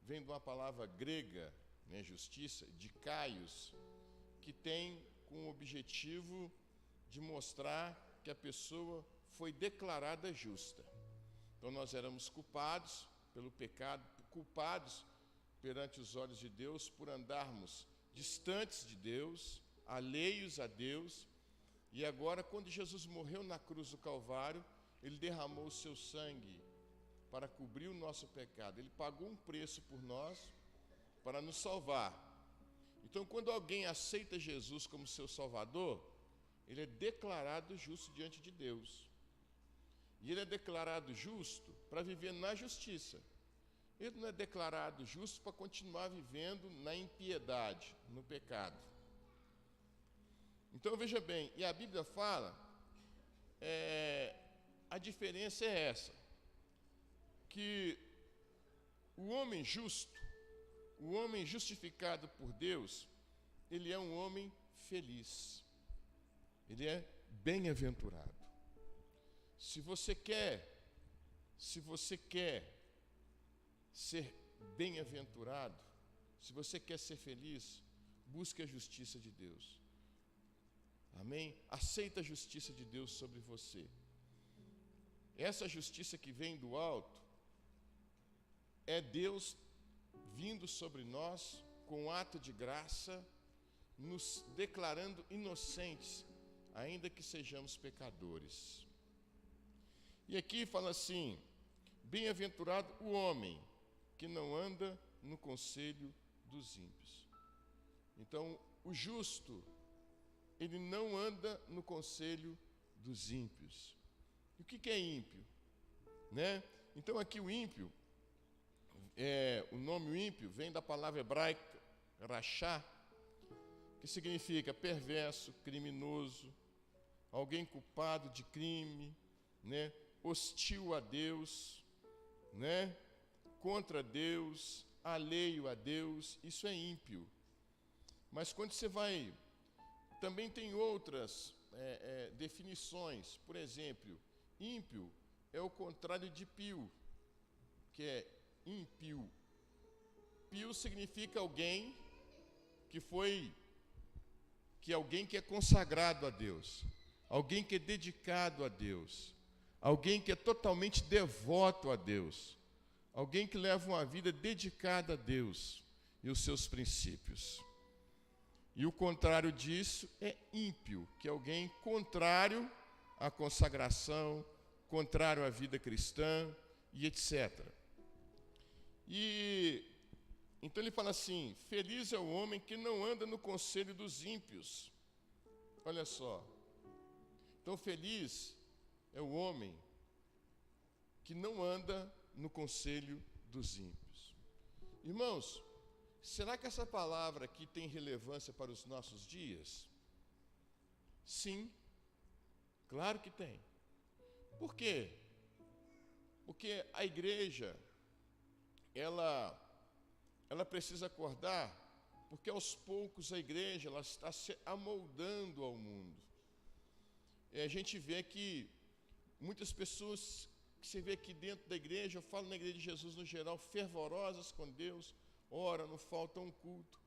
vem de uma palavra grega, né, justiça, de kaios, que tem com o objetivo de mostrar que a pessoa foi declarada justa. Então nós éramos culpados pelo pecado, culpados perante os olhos de Deus por andarmos distantes de Deus, alheios a Deus. E agora, quando Jesus morreu na cruz do Calvário, Ele derramou o seu sangue para cobrir o nosso pecado. Ele pagou um preço por nós para nos salvar. Então, quando alguém aceita Jesus como seu Salvador, ele é declarado justo diante de Deus. E ele é declarado justo para viver na justiça. Ele não é declarado justo para continuar vivendo na impiedade, no pecado. Então veja bem, e a Bíblia fala, a diferença é essa, que o homem justo, o homem justificado por Deus, ele é um homem feliz, ele é bem-aventurado. Se você quer ser bem-aventurado, se você quer ser feliz, busque a justiça de Deus. Amém? Aceita a justiça de Deus sobre você. Essa justiça que vem do alto é Deus vindo sobre nós com um ato de graça, nos declarando inocentes, ainda que sejamos pecadores. E aqui fala assim: bem-aventurado o homem que não anda no conselho dos ímpios. Então, o justo, ele não anda no conselho dos ímpios. E o que é ímpio? Né? Então, aqui o ímpio, o nome ímpio vem da palavra hebraica rachá, que significa perverso, criminoso, alguém culpado de crime, né? Hostil a Deus, né? Contra Deus, alheio a Deus. Isso é ímpio. Mas quando você vai... Também tem outras definições. Por exemplo, ímpio é o contrário de pio, que é ímpio. Pio significa alguém alguém que é consagrado a Deus, alguém que é dedicado a Deus, alguém que é totalmente devoto a Deus, alguém que leva uma vida dedicada a Deus e os seus princípios. E o contrário disso é ímpio, que é alguém contrário à consagração, contrário à vida cristã e etc. E então ele fala assim: feliz é o homem que não anda no conselho dos ímpios. Olha só. Então feliz é o homem que não anda no conselho dos ímpios. Irmãos, será que essa palavra aqui tem relevância para os nossos dias? Sim, claro que tem. Por quê? Porque a igreja, ela precisa acordar, porque aos poucos a igreja ela está se amoldando ao mundo. A gente vê que muitas pessoas que você vê aqui dentro da igreja, eu falo na igreja de Jesus no geral, fervorosas com Deus, ora, não falta um culto,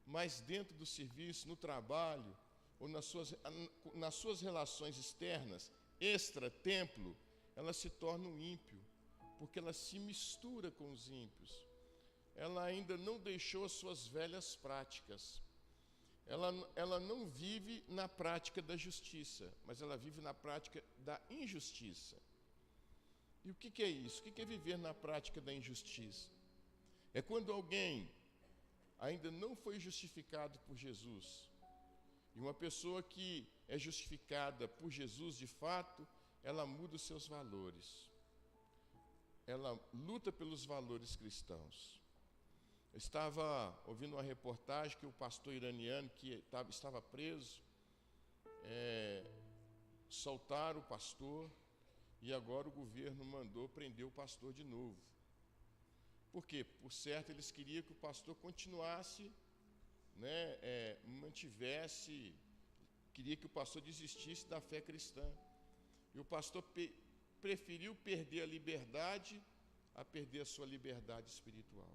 mas dentro do serviço, no trabalho, ou nas suas relações externas, extra-templo, ela se torna um ímpio, porque ela se mistura com os ímpios. Ela ainda não deixou as suas velhas práticas. Ela não vive na prática da justiça, mas ela vive na prática da injustiça. E o que é isso? O que é viver na prática da injustiça? É quando alguém ainda não foi justificado por Jesus. E uma pessoa que é justificada por Jesus de fato, ela muda os seus valores. Ela luta pelos valores cristãos. Eu estava ouvindo uma reportagem que o pastor iraniano que estava preso, soltaram o pastor e agora o governo mandou prender o pastor de novo. Por quê? Por certo, eles queriam que o pastor continuasse, mantivesse, queria que o pastor desistisse da fé cristã. E o pastor preferiu perder a liberdade a perder a sua liberdade espiritual.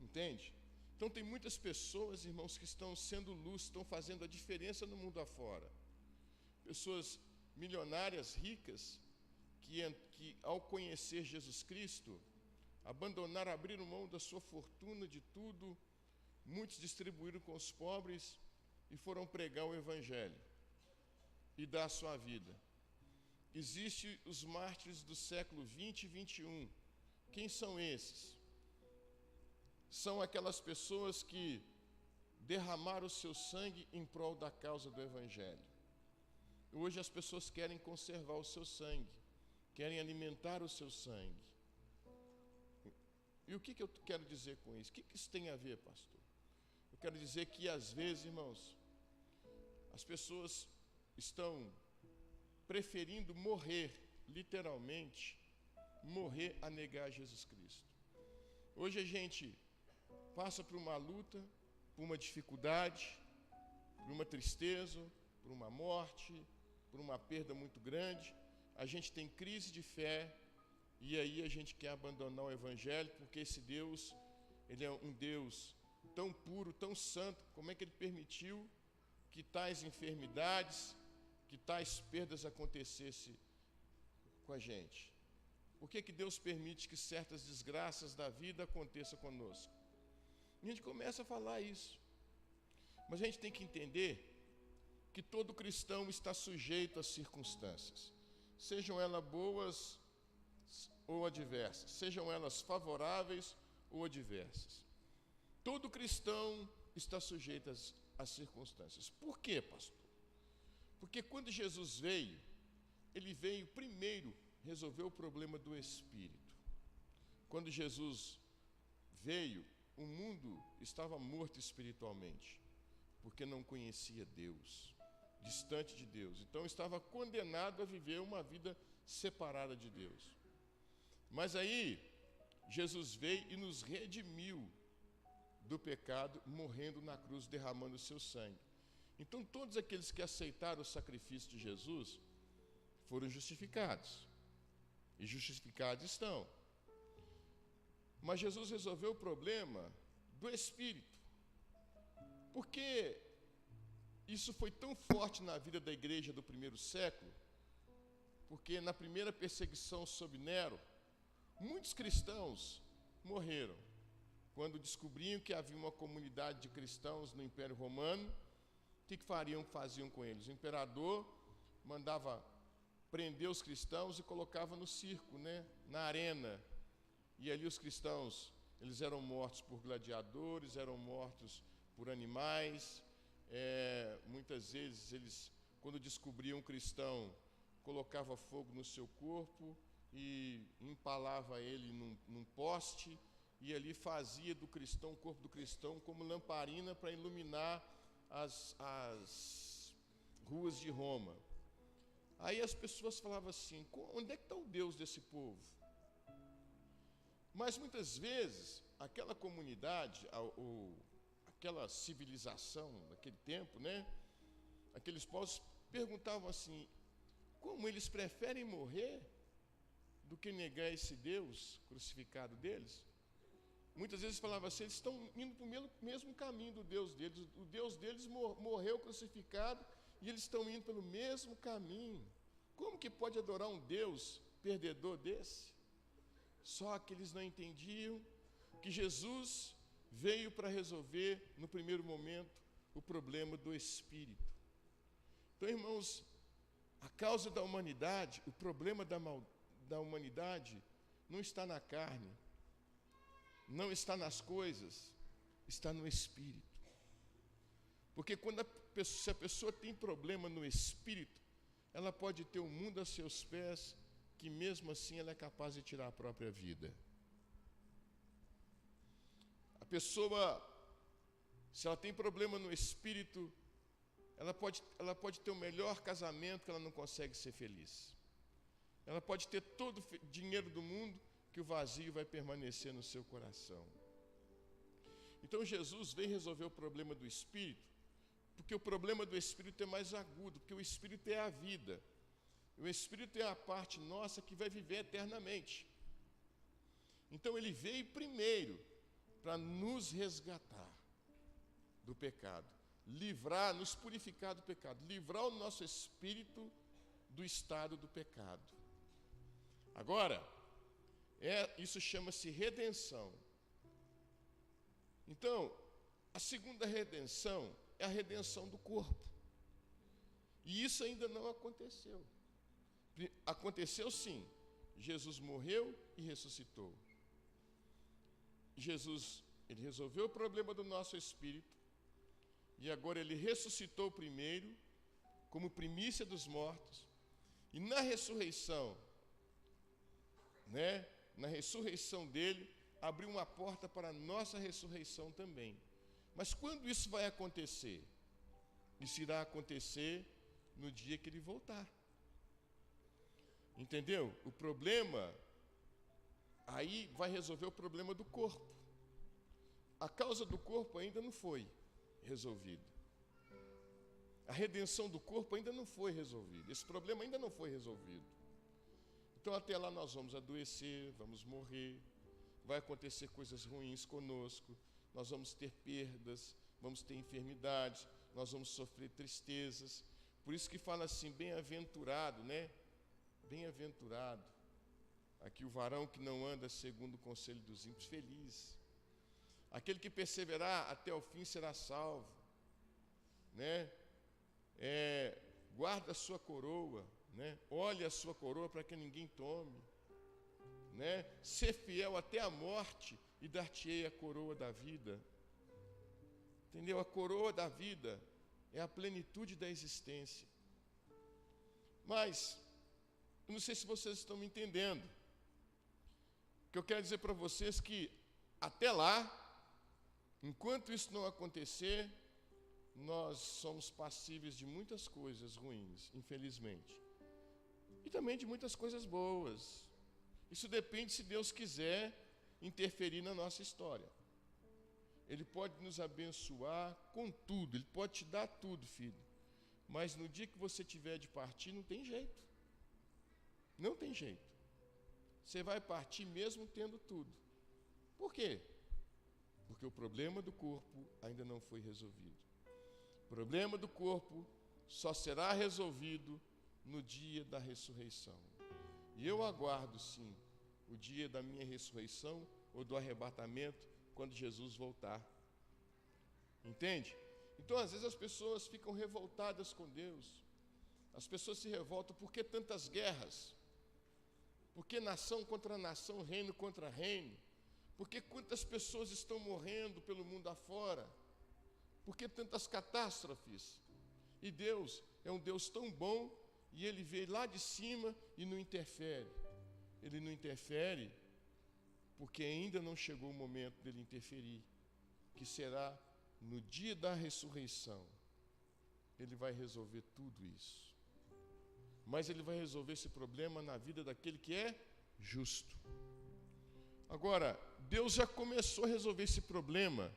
Entende? Então tem muitas pessoas, irmãos, que estão sendo luz, estão fazendo a diferença no mundo afora. Pessoas milionárias, ricas, que ao conhecer Jesus Cristo, abandonaram, abriram mão da sua fortuna, de tudo, muitos distribuíram com os pobres e foram pregar o Evangelho e dar a sua vida. Existem os mártires do século 20 e 21. Quem são esses? São aquelas pessoas que derramaram o seu sangue em prol da causa do Evangelho. Hoje as pessoas querem conservar o seu sangue, querem alimentar o seu sangue. E o que eu quero dizer com isso? O que isso tem a ver, pastor? Eu quero dizer que às vezes, irmãos, as pessoas estão preferindo morrer, literalmente, morrer a negar Jesus Cristo. Hoje a gente passa por uma luta, por uma dificuldade, por uma tristeza, por uma morte, por uma perda muito grande. A gente tem crise de fé e aí a gente quer abandonar o Evangelho, porque esse Deus, Ele é um Deus tão puro, tão santo. Como é que Ele permitiu que tais enfermidades, que tais perdas acontecessem com a gente? Por que Deus permite que certas desgraças da vida aconteçam conosco? A gente começa a falar isso. Mas a gente tem que entender que todo cristão está sujeito às circunstâncias, sejam elas boas ou adversas, sejam elas favoráveis ou adversas. Todo cristão está sujeito às circunstâncias. Por quê, pastor? Porque quando Jesus veio, ele veio primeiro resolver o problema do espírito. Quando Jesus veio, o mundo estava morto espiritualmente, porque não conhecia Deus, distante de Deus. Então estava condenado a viver uma vida separada de Deus. Mas aí, Jesus veio e nos redimiu do pecado, morrendo na cruz, derramando o seu sangue. Então todos aqueles que aceitaram o sacrifício de Jesus foram justificados. E justificados estão. Mas Jesus resolveu o problema do espírito. Por que isso foi tão forte na vida da igreja do primeiro século? Porque na primeira perseguição sob Nero, muitos cristãos morreram. Quando descobriam que havia uma comunidade de cristãos no Império Romano, o que faziam com eles? O imperador mandava prender os cristãos e colocava no circo, na arena. E ali os cristãos, eles eram mortos por gladiadores, eram mortos por animais. Muitas vezes eles, quando descobriam um cristão, colocava fogo no seu corpo e empalava ele num poste, e ali fazia do cristão, o corpo do cristão, como lamparina para iluminar as ruas de Roma. Aí as pessoas falavam assim: onde é que está o Deus desse povo? Mas muitas vezes aquela comunidade, aquela civilização daquele tempo, aqueles povos perguntavam assim: como eles preferem morrer do que negar esse Deus crucificado deles? Muitas vezes falavam assim: eles estão indo para o mesmo caminho do Deus deles. O Deus deles morreu crucificado e eles estão indo pelo mesmo caminho. Como que pode adorar um Deus perdedor desse? Só que eles não entendiam que Jesus veio para resolver, no primeiro momento, o problema do espírito. Então, irmãos, a causa da humanidade, o problema da humanidade não está na carne, não está nas coisas, está no espírito. Porque se a pessoa tem problema no espírito, ela pode ter o mundo a seus pés, que mesmo assim ela é capaz de tirar a própria vida. A pessoa, se ela tem problema no espírito, ela pode ter o melhor casamento, que ela não consegue ser feliz. Ela pode ter todo o dinheiro do mundo, que o vazio vai permanecer no seu coração. Então Jesus veio resolver o problema do espírito, porque o problema do espírito é mais agudo, porque o espírito é a vida. O espírito é a parte nossa que vai viver eternamente. Então ele veio primeiro para nos resgatar do pecado, livrar, nos purificar do pecado, livrar o nosso espírito do estado do pecado. Agora, isso chama-se redenção. Então, a segunda redenção é a redenção do corpo. E isso ainda não aconteceu. Aconteceu sim. Jesus morreu e ressuscitou. Jesus, ele resolveu o problema do nosso espírito, e agora ele ressuscitou primeiro, como primícia dos mortos, e na ressurreição, na ressurreição dele, abriu uma porta para a nossa ressurreição também. Mas quando isso vai acontecer? Isso irá acontecer no dia que ele voltar. Entendeu? O problema, aí vai resolver o problema do corpo. A causa do corpo ainda não foi resolvida. A redenção do corpo ainda não foi resolvida. Esse problema ainda não foi resolvido. Então até lá nós vamos adoecer, vamos morrer, vai acontecer coisas ruins conosco, nós vamos ter perdas, vamos ter enfermidades, nós vamos sofrer tristezas. Por isso que fala assim, bem-aventurado, Bem-aventurado aqui o varão que não anda segundo o conselho dos ímpios, feliz. Aquele que perseverar até o fim será salvo, né? Guarda a sua coroa, né? Olhe a sua coroa para que ninguém tome, né? Ser fiel até a morte e dar-te-ei a coroa da vida. Entendeu? A coroa da vida é a plenitude da existência. Mas eu não sei se vocês estão me entendendo. O que eu quero dizer para vocês que até lá, enquanto isso não acontecer, nós somos passíveis de muitas coisas ruins, infelizmente. E também de muitas coisas boas. Isso depende se Deus quiser interferir na nossa história. Ele pode nos abençoar com tudo, Ele pode te dar tudo, filho. Mas no dia que você tiver de partir, não tem jeito. Não tem jeito. Você vai partir mesmo tendo tudo. Por quê? Porque o problema do corpo ainda não foi resolvido. O problema do corpo só será resolvido no dia da ressurreição. E eu aguardo, sim, o dia da minha ressurreição ou do arrebatamento, quando Jesus voltar. Entende? Então, às vezes, as pessoas ficam revoltadas com Deus. As pessoas se revoltam. Por que tantas guerras? Por que nação contra nação, reino contra reino? Por que quantas pessoas estão morrendo pelo mundo afora? Por que tantas catástrofes? E Deus é um Deus tão bom, e Ele vê lá de cima e não interfere. Ele não interfere porque ainda não chegou o momento dele interferir, que será no dia da ressurreição. Ele vai resolver tudo isso. Mas Ele vai resolver esse problema na vida daquele que é justo. Agora, Deus já começou a resolver esse problema.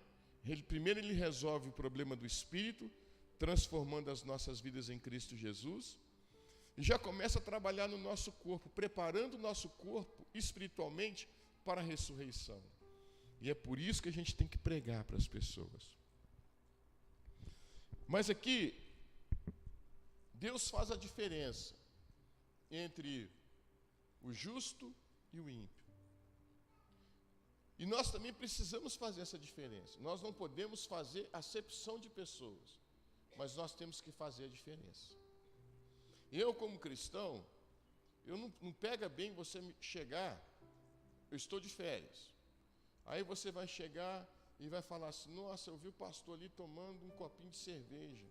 Primeiro Ele resolve o problema do Espírito, transformando as nossas vidas em Cristo Jesus. E já começa a trabalhar no nosso corpo, preparando o nosso corpo espiritualmente para a ressurreição. E é por isso que a gente tem que pregar para as pessoas. Mas aqui, Deus faz a diferença entre o justo e o ímpio. E nós também precisamos fazer essa diferença. Nós não podemos fazer acepção de pessoas, mas nós temos que fazer a diferença. Eu, como cristão, não pega bem você chegar, eu estou de férias. Aí você vai chegar e vai falar assim: nossa, eu vi o pastor ali tomando um copinho de cerveja.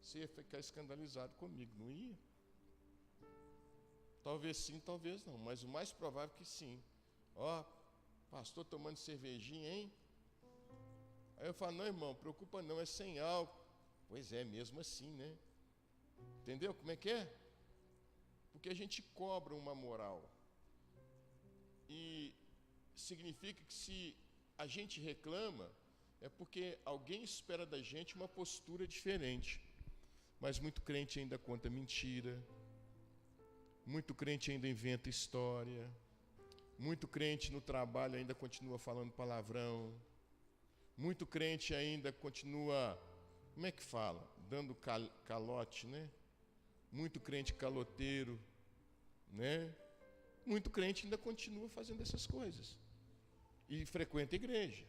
Você ia ficar escandalizado comigo, não ia? Talvez sim, talvez não, mas o mais provável é que sim. Ó, pastor tomando cervejinha, hein? Aí eu falo: não, irmão, preocupa não, é sem álcool. Pois é, mesmo assim, né? Entendeu como é que é? Porque a gente cobra uma moral. E significa que se a gente reclama, é porque alguém espera da gente uma postura diferente. Mas muito crente ainda conta mentira. Muito crente ainda inventa história. Muito crente no trabalho ainda continua falando palavrão. Muito crente ainda continua, como é que fala? Dando calote, né? Muito crente caloteiro, né? Muito crente ainda continua fazendo essas coisas. E frequenta a igreja.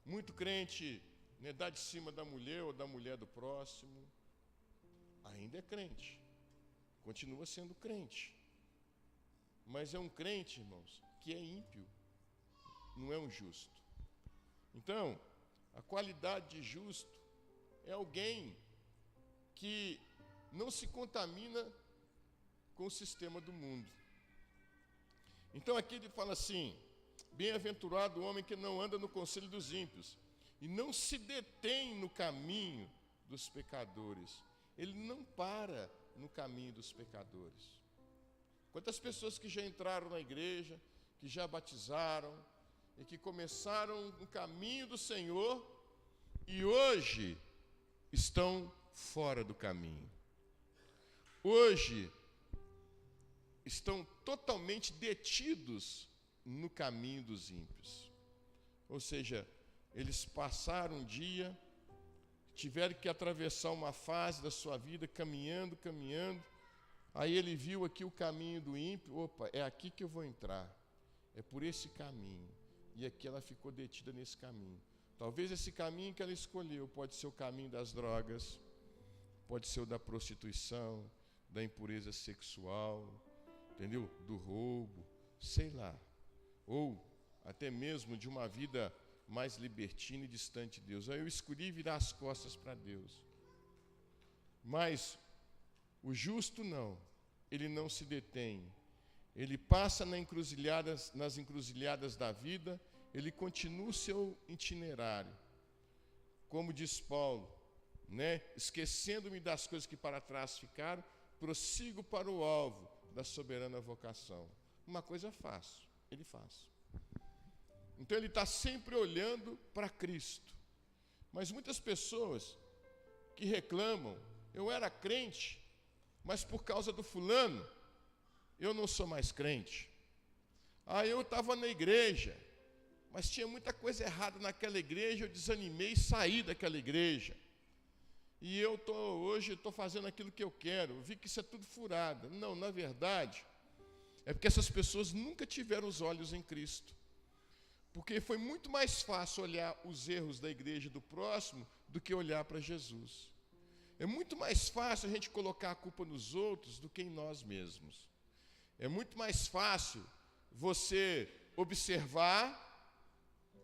Muito crente, né, dá de cima da mulher ou da mulher do próximo. Ainda é crente. Continua sendo crente. Mas é um crente, irmãos, que é ímpio. Não é um justo. Então, a qualidade de justo é alguém que não se contamina com o sistema do mundo. Então aqui ele fala assim: bem-aventurado o homem que não anda no conselho dos ímpios e não se detém no caminho dos pecadores. Ele não para no caminho dos pecadores. Quantas pessoas que já entraram na igreja, que já batizaram e que começaram no caminho do Senhor e hoje estão fora do caminho. Hoje estão totalmente detidos no caminho dos ímpios. Ou seja, eles passaram um dia, tiveram que atravessar uma fase da sua vida caminhando, Aí ele viu aqui o caminho do ímpio, opa, é aqui que eu vou entrar, é por esse caminho. E aqui ela ficou detida nesse caminho. Talvez esse caminho que ela escolheu pode ser o caminho das drogas, pode ser o da prostituição, da impureza sexual, entendeu? Do roubo, sei lá. Ou até mesmo de uma vida mais libertina e distante de Deus. Aí eu escolhi virar as costas para Deus. Mas o justo não, ele não se detém. Ele passa nas encruzilhadas da vida, ele continua o seu itinerário. Como diz Paulo, né? Esquecendo-me das coisas que para trás ficaram, prossigo para o alvo da soberana vocação. Uma coisa fácil, ele faz. Então ele está sempre olhando para Cristo. Mas muitas pessoas que reclamam, eu era crente, mas por causa do fulano, eu não sou mais crente. Eu estava na igreja, mas tinha muita coisa errada naquela igreja, eu desanimei e saí daquela igreja. E hoje estou fazendo aquilo que eu quero, vi que isso é tudo furado. Não, na verdade, é porque essas pessoas nunca tiveram os olhos em Cristo. Porque foi muito mais fácil olhar os erros da igreja do próximo do que olhar para Jesus. É muito mais fácil a gente colocar a culpa nos outros do que em nós mesmos. É muito mais fácil você observar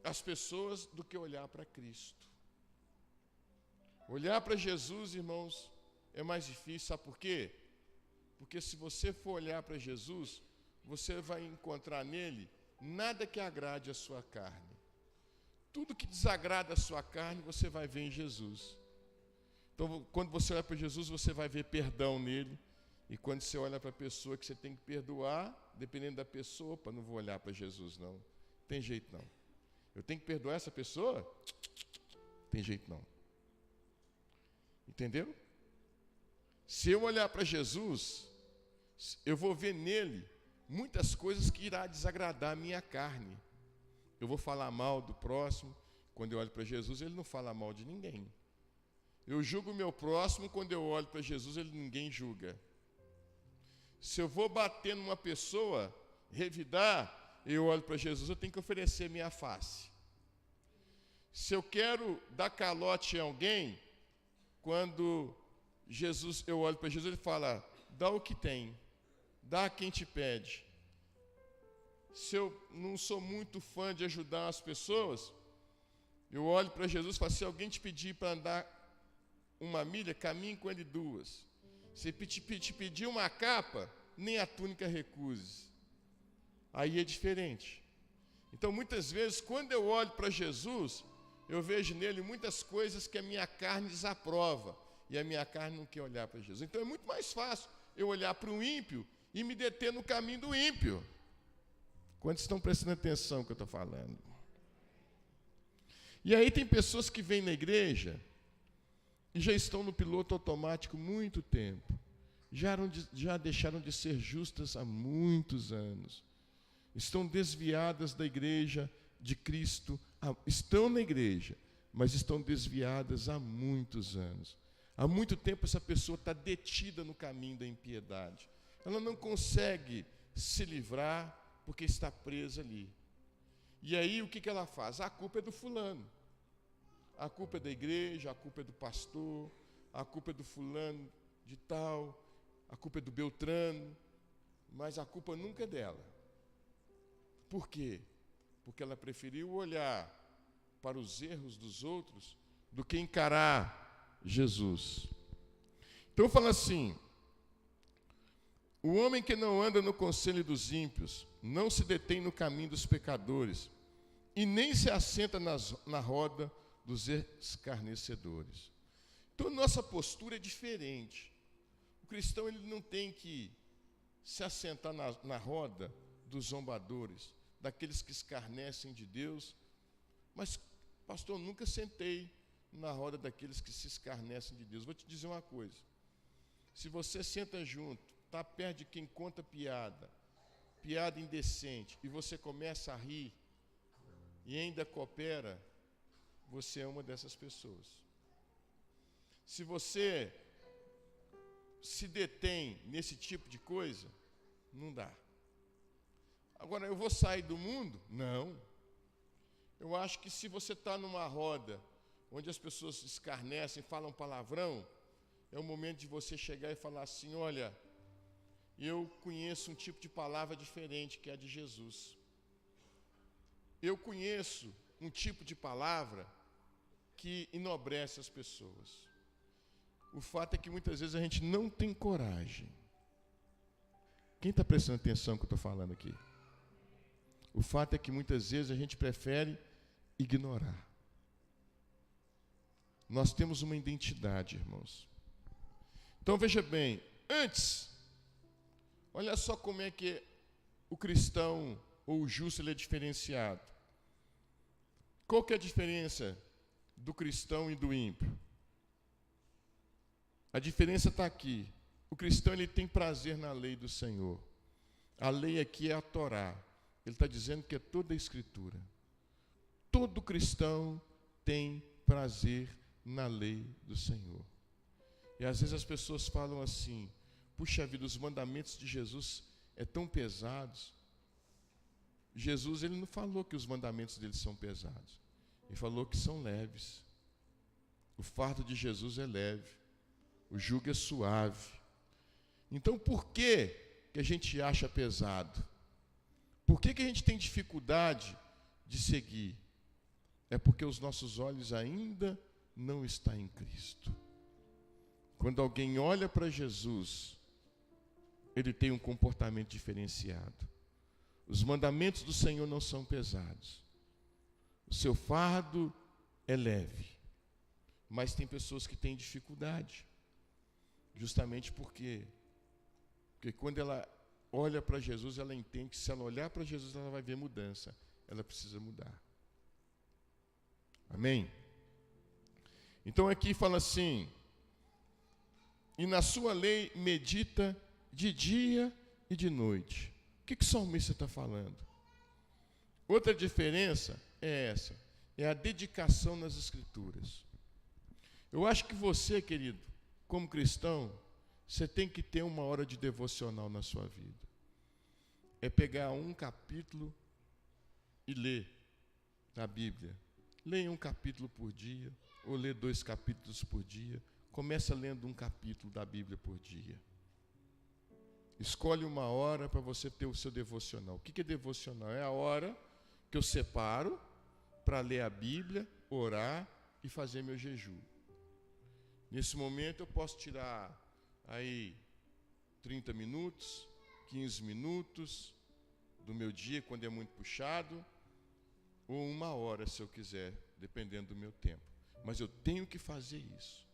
as pessoas do que olhar para Cristo. Olhar para Jesus, irmãos, é mais difícil, sabe por quê? Porque se você for olhar para Jesus, você vai encontrar nele nada que agrade a sua carne. Tudo que desagrada a sua carne, você vai ver em Jesus. Então, quando você olha para Jesus, você vai ver perdão nele. E quando você olha para a pessoa que você tem que perdoar, dependendo da pessoa, opa, não vou olhar para Jesus, não. Tem jeito não. Eu tenho que perdoar essa pessoa? Tem jeito não. Entendeu? Se eu olhar para Jesus, eu vou ver nele muitas coisas que irá desagradar a minha carne. Eu vou falar mal do próximo. Quando eu olho para Jesus, ele não fala mal de ninguém. Eu julgo o meu próximo, quando eu olho para Jesus, ninguém julga. Se eu vou bater numa pessoa, revidar, eu olho para Jesus, eu tenho que oferecer minha face. Se eu quero dar calote em alguém, quando eu olho para Jesus, ele fala, dá o que tem, dá a quem te pede. Se eu não sou muito fã de ajudar as pessoas, eu olho para Jesus e falo, se alguém te pedir para andar 1 milha, caminhe com ele 2. Se te pedir uma capa, nem a túnica recuse. Aí é diferente. Então, muitas vezes, quando eu olho para Jesus, eu vejo nele muitas coisas que a minha carne desaprova. E a minha carne não quer olhar para Jesus. Então, é muito mais fácil eu olhar para o ímpio e me deter no caminho do ímpio. Quantos estão prestando atenção no que eu estou falando? E aí tem pessoas que vêm na igreja e já estão no piloto automático muito tempo. Já deixaram de ser justas há muitos anos. Estão desviadas da igreja de Cristo. Estão na igreja, mas estão desviadas há muitos anos. Há muito tempo essa pessoa está detida no caminho da impiedade. Ela não consegue se livrar porque está presa ali. E aí o que ela faz? A culpa é do fulano. A culpa é da igreja, a culpa é do pastor, a culpa é do fulano de tal, a culpa é do Beltrano, mas a culpa nunca é dela. Por quê? Porque ela preferiu olhar para os erros dos outros do que encarar Jesus. Então fala assim, o homem que não anda no conselho dos ímpios, não se detém no caminho dos pecadores, e nem se assenta na roda dos escarnecedores. Então, nossa postura é diferente. O cristão ele não tem que se assentar na roda dos zombadores, daqueles que escarnecem de Deus. Mas, pastor, eu nunca sentei na roda daqueles que se escarnecem de Deus. Vou te dizer uma coisa. Se você senta junto, está perto de quem conta piada indecente, e você começa a rir, e ainda coopera, você é uma dessas pessoas. Se você se detém nesse tipo de coisa, não dá. Agora, eu vou sair do mundo? Não. Eu acho que se você está numa roda onde as pessoas escarnecem, falam palavrão, é o momento de você chegar e falar assim: olha, eu conheço um tipo de palavra diferente, que é a de Jesus. Eu conheço um tipo de palavra que enobrece as pessoas. O fato é que muitas vezes a gente não tem coragem. Quem está prestando atenção no que eu estou falando aqui? O fato é que muitas vezes a gente prefere ignorar. Nós temos uma identidade, irmãos. Então veja bem, antes, olha só como é que o cristão ou o justo ele é diferenciado. Qual que é a diferença do cristão e do ímpio? A diferença está aqui. O cristão ele tem prazer na lei do Senhor. A lei aqui é a Torá. Ele está dizendo que é toda a Escritura. Todo cristão tem prazer na lei do Senhor. E às vezes as pessoas falam assim: puxa vida, os mandamentos de Jesus é tão pesados. Jesus ele não falou que os mandamentos dele são pesados. Ele falou que são leves. O fardo de Jesus é leve. O jugo é suave. Então por que a gente acha pesado? Por que a gente tem dificuldade de seguir? É porque os nossos olhos ainda não estão em Cristo. Quando alguém olha para Jesus, ele tem um comportamento diferenciado. Os mandamentos do Senhor não são pesados. O seu fardo é leve. Mas tem pessoas que têm dificuldade. Justamente porque quando ela olha para Jesus, ela entende que se ela olhar para Jesus, ela vai ver mudança. Ela precisa mudar. Amém? Então aqui fala assim: e na sua lei medita de dia e de noite. O que o salmista está falando? Outra diferença é essa, é a dedicação nas Escrituras. Eu acho que você, querido, como cristão, você tem que ter uma hora de devocional na sua vida. É pegar um capítulo e ler a Bíblia. Leia um capítulo por dia, ou lê 2 capítulos por dia. Começa lendo um capítulo da Bíblia por dia. Escolhe uma hora para você ter o seu devocional. O que é devocional? É a hora que eu separo para ler a Bíblia, orar e fazer meu jejum. Nesse momento eu posso tirar aí 30 minutos, 15 minutos do meu dia, quando é muito puxado, ou 1 hora, se eu quiser, dependendo do meu tempo. Mas eu tenho que fazer isso.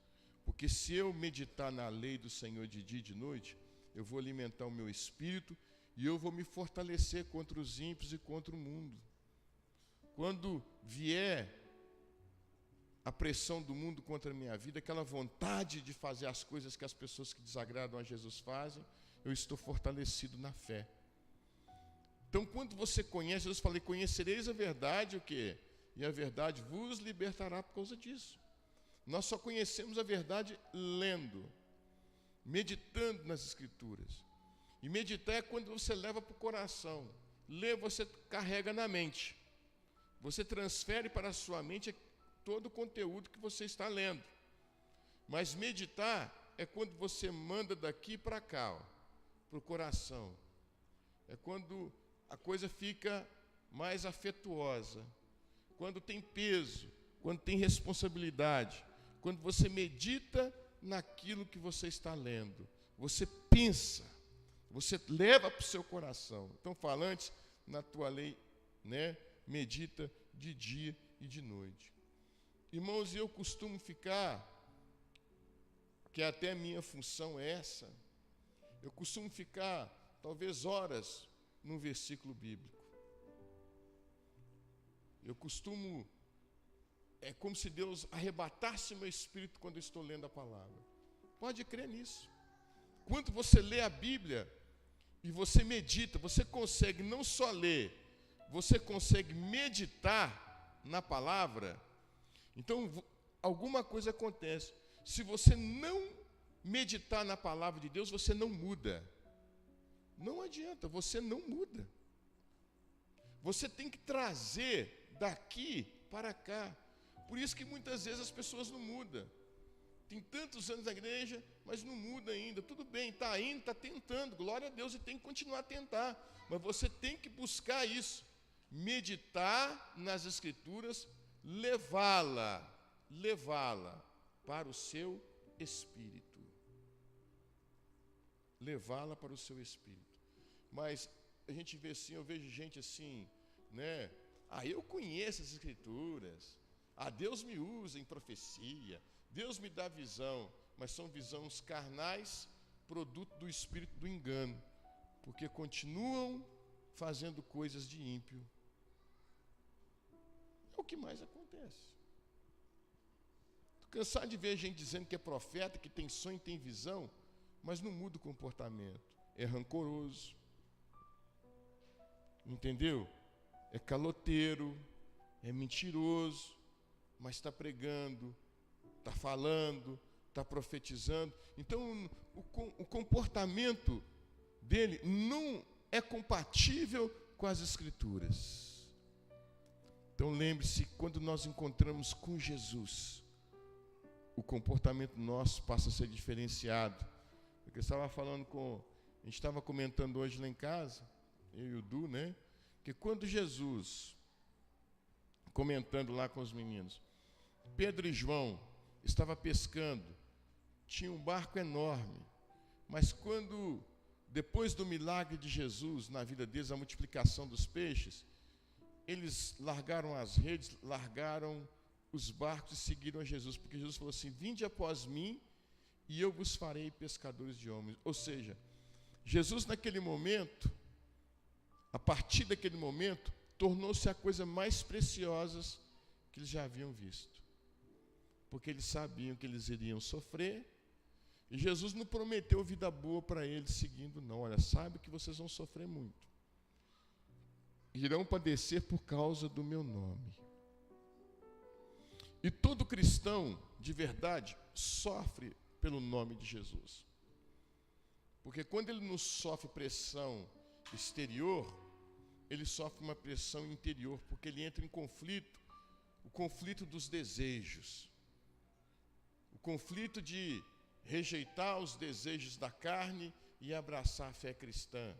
Porque se eu meditar na lei do Senhor de dia e de noite, eu vou alimentar o meu espírito e eu vou me fortalecer contra os ímpios e contra o mundo. Quando vier a pressão do mundo contra a minha vida, aquela vontade de fazer as coisas que as pessoas que desagradam a Jesus fazem, eu estou fortalecido na fé. Então, quando você conhece, Jesus falou: conhecereis a verdade, o quê? E a verdade vos libertará por causa disso. Nós só conhecemos a verdade lendo, meditando nas Escrituras. E meditar é quando você leva para o coração. Ler, você carrega na mente. Você transfere para a sua mente todo o conteúdo que você está lendo. Mas meditar é quando você manda daqui para cá, para o coração. É quando a coisa fica mais afetuosa, quando tem peso, quando tem responsabilidade, quando você medita naquilo que você está lendo, você pensa, você leva para o seu coração. Então fala antes, na tua lei, né, medita de dia e de noite. Irmãos, eu costumo ficar, que até a minha função é essa, eu costumo ficar talvez horas num versículo bíblico. Eu costumo, é como se Deus arrebatasse meu espírito quando eu estou lendo a palavra. Pode crer nisso. Quando você lê a Bíblia e você medita, você consegue não só ler, você consegue meditar na palavra. Então, alguma coisa acontece. Se você não meditar na palavra de Deus, você não muda. Não adianta, você não muda. Você tem que trazer daqui para cá. Por isso que muitas vezes as pessoas não mudam. Tem tantos anos na igreja, mas não muda ainda. Tudo bem, está indo, está tentando, glória a Deus, e tem que continuar a tentar. Mas você tem que buscar isso. Meditar nas Escrituras, levá-la para o seu espírito. Levá-la para o seu espírito. Mas a gente vê assim, eu vejo gente assim, né? Eu conheço as Escrituras. Deus me usa em profecia. Deus me dá visão. Mas são visões carnais, produto do espírito do engano. Porque continuam fazendo coisas de ímpio. É o que mais acontece. Estou cansado de ver gente dizendo que é profeta, que tem sonho, tem visão, mas não muda o comportamento. É rancoroso. Entendeu? É caloteiro, é mentiroso, mas está pregando, está falando, está profetizando. Então, o comportamento dele não é compatível com as Escrituras. Então, lembre-se, quando nós encontramos com Jesus, o comportamento nosso passa a ser diferenciado. Eu estava falando a gente estava comentando hoje lá em casa, eu e o Du, né? Que quando Jesus, comentando lá com os meninos, Pedro e João estavam pescando, tinha um barco enorme, mas quando, depois do milagre de Jesus na vida deles, a multiplicação dos peixes, eles largaram as redes, largaram os barcos e seguiram a Jesus, porque Jesus falou assim: vinde após mim e eu vos farei pescadores de homens. Ou seja, Jesus naquele momento, a partir daquele momento, tornou-se a coisa mais preciosa que eles já haviam visto. Porque eles sabiam que eles iriam sofrer, e Jesus não prometeu vida boa para eles seguindo, não. Olha, sabe que vocês vão sofrer muito. Irão padecer por causa do meu nome. E todo cristão, de verdade, sofre pelo nome de Jesus. Porque quando ele não sofre pressão exterior, ele sofre uma pressão interior, porque ele entra em conflito, o conflito dos desejos, o conflito de rejeitar os desejos da carne e abraçar a fé cristã,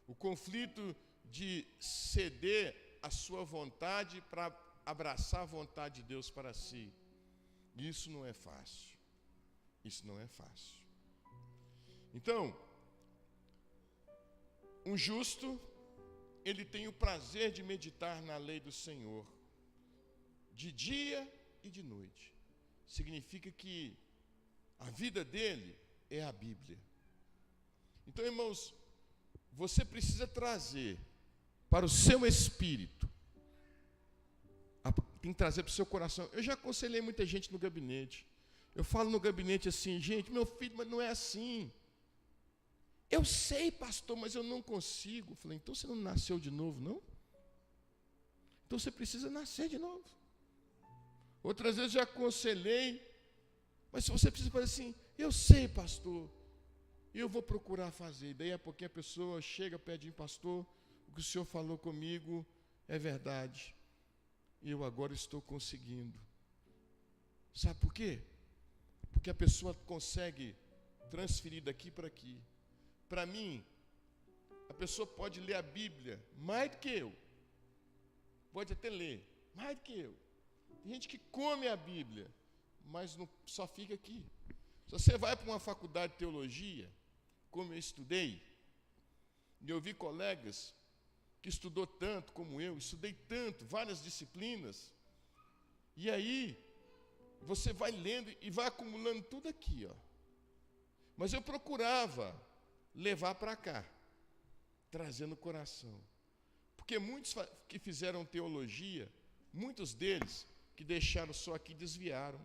o conflito de ceder a sua vontade para abraçar a vontade de Deus para si. Isso não é fácil. Isso não é fácil. Então, um justo, ele tem o prazer de meditar na lei do Senhor, de dia e de noite. Significa que a vida dele é a Bíblia. Então, irmãos, você precisa trazer para o seu espírito, tem que trazer para o seu coração. Eu já aconselhei muita gente no gabinete. Eu falo no gabinete assim: gente, meu filho, mas não é assim. Eu sei, pastor, mas eu não consigo. Eu falei: então você não nasceu de novo, não? Então você precisa nascer de novo. Outras vezes eu já aconselhei, mas se você precisa fazer assim: eu sei, pastor, e eu vou procurar fazer. Daí a pouquinho a pessoa chega, pede: pastor, o que o senhor falou comigo é verdade. E eu agora estou conseguindo. Sabe por quê? Porque a pessoa consegue transferir daqui para aqui. Para mim, a pessoa pode ler a Bíblia mais do que eu. Pode até ler mais do que eu. Tem gente que come a Bíblia, mas não, só fica aqui. Se você vai para uma faculdade de teologia, como eu estudei, e eu vi colegas que estudou tanto como eu, estudei tanto, várias disciplinas, e aí você vai lendo e vai acumulando tudo aqui, ó. Mas eu procurava levar para cá, trazendo o coração. Porque muitos que fizeram teologia, muitos deles que deixaram só aqui desviaram.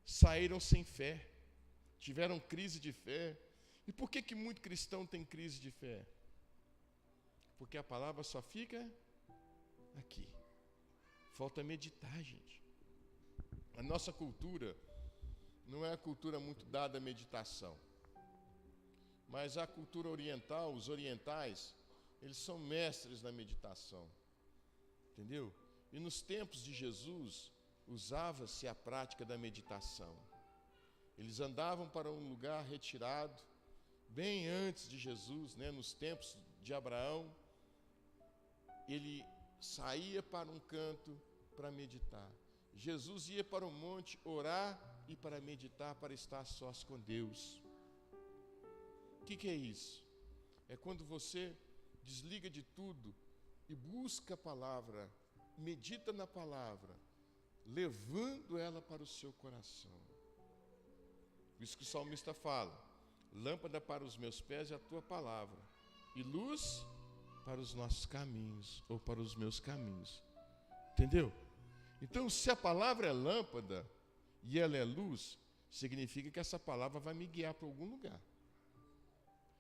Saíram sem fé, tiveram crise de fé. E por que muito cristão tem crise de fé? Porque a palavra só fica aqui. Falta meditar, gente. A nossa cultura, não é a cultura muito dada à meditação. Mas a cultura oriental, os orientais, eles são mestres na meditação. Entendeu? E nos tempos de Jesus, usava-se a prática da meditação. Eles andavam para um lugar retirado, bem antes de Jesus, né, nos tempos de Abraão, ele saía para um canto para meditar. Jesus ia para o monte orar e para meditar, para estar a sós com Deus. O que é isso? É quando você desliga de tudo e busca a palavra, medita na palavra, levando ela para o seu coração. Isso que o salmista fala: lâmpada para os meus pés é a tua palavra, e luz para os nossos caminhos, ou para os meus caminhos. Entendeu? Então, se a palavra é lâmpada e ela é luz, significa que essa palavra vai me guiar para algum lugar.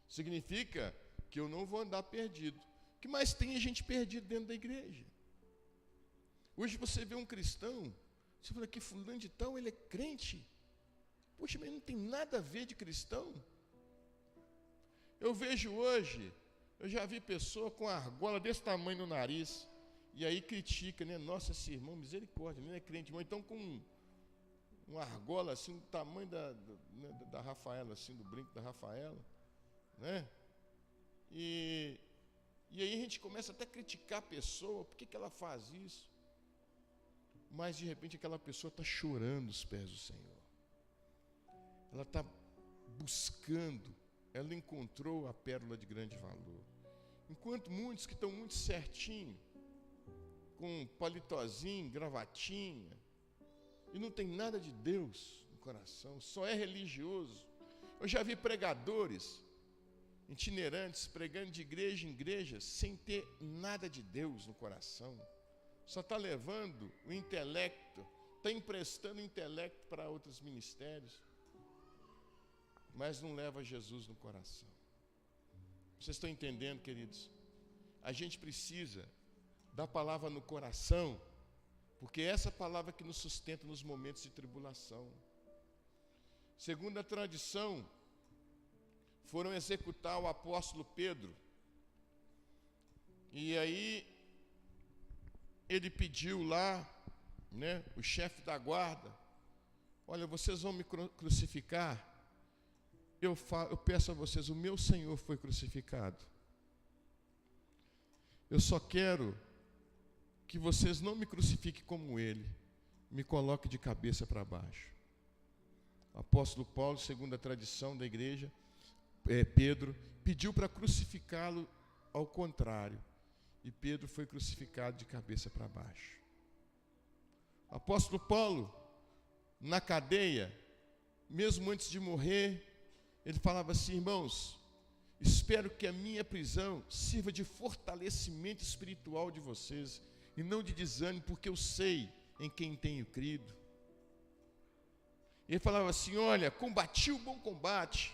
Significa que eu não vou andar perdido. O que mais tem gente perdida dentro da igreja? Hoje você vê um cristão, você fala que fulano de tal, ele é crente. Poxa, mas não tem nada a ver de cristão. Eu vejo hoje, eu já vi pessoa com argola desse tamanho no nariz, e aí critica, né? Nossa, esse irmão, misericórdia, não é crente, irmão. Então com uma argola assim, do tamanho da Rafaela, assim, do brinco da Rafaela, né? E aí a gente começa até a criticar a pessoa, por que ela faz isso? Mas de repente aquela pessoa está chorando aos pés do Senhor. Ela está buscando, ela encontrou a pérola de grande valor. Enquanto muitos que estão muito certinho, com palitozinho, gravatinha, e não tem nada de Deus no coração, só é religioso. Eu já vi pregadores itinerantes pregando de igreja em igreja sem ter nada de Deus no coração. Só está levando o intelecto, está emprestando o intelecto para outros ministérios, mas não leva Jesus no coração. Vocês estão entendendo, queridos? A gente precisa da palavra no coração, porque é essa palavra que nos sustenta nos momentos de tribulação. Segundo a tradição, foram executar o apóstolo Pedro, e aí ele pediu lá, né, o chefe da guarda: olha, vocês vão me crucificar? Eu peço a vocês, o meu Senhor foi crucificado. Eu só quero que vocês não me crucifiquem como ele, me coloquem de cabeça para baixo. O apóstolo Paulo, segundo a tradição da igreja, Pedro pediu para crucificá-lo ao contrário, e Pedro foi crucificado de cabeça para baixo. O apóstolo Paulo, na cadeia, mesmo antes de morrer, ele falava assim: irmãos, espero que a minha prisão sirva de fortalecimento espiritual de vocês, e não de desânimo, porque eu sei em quem tenho crido. Ele falava assim: olha, combati o bom combate,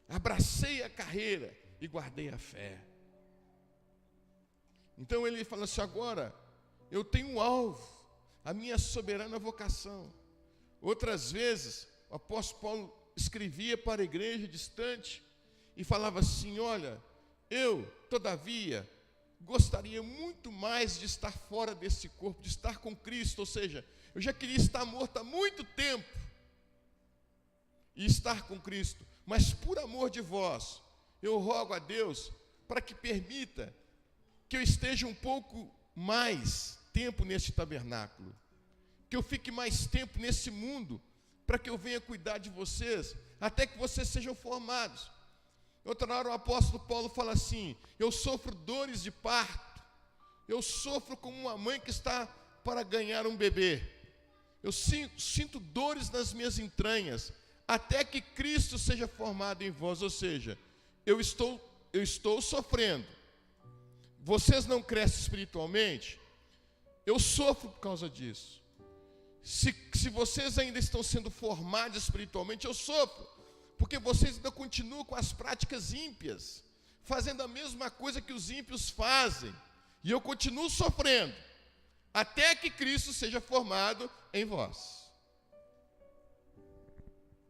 abracei a carreira e guardei a fé. Então ele fala assim: agora eu tenho um alvo, a minha soberana vocação. Outras vezes o apóstolo Paulo escrevia para a igreja distante e falava assim: olha, eu, todavia, gostaria muito mais de estar fora desse corpo, de estar com Cristo, ou seja, eu já queria estar morto há muito tempo e estar com Cristo, mas por amor de vós, eu rogo a Deus para que permita que eu esteja um pouco mais tempo neste tabernáculo, que eu fique mais tempo nesse mundo, para que eu venha cuidar de vocês, até que vocês sejam formados. Outra hora o apóstolo Paulo fala assim: eu sofro dores de parto, eu sofro como uma mãe que está para ganhar um bebê, eu sinto dores nas minhas entranhas, até que Cristo seja formado em vós. Ou seja, eu estou sofrendo, vocês não crescem espiritualmente, eu sofro por causa disso. Se vocês ainda estão sendo formados espiritualmente, eu sofro, porque vocês ainda continuam com as práticas ímpias, fazendo a mesma coisa que os ímpios fazem, e eu continuo sofrendo, até que Cristo seja formado em vós.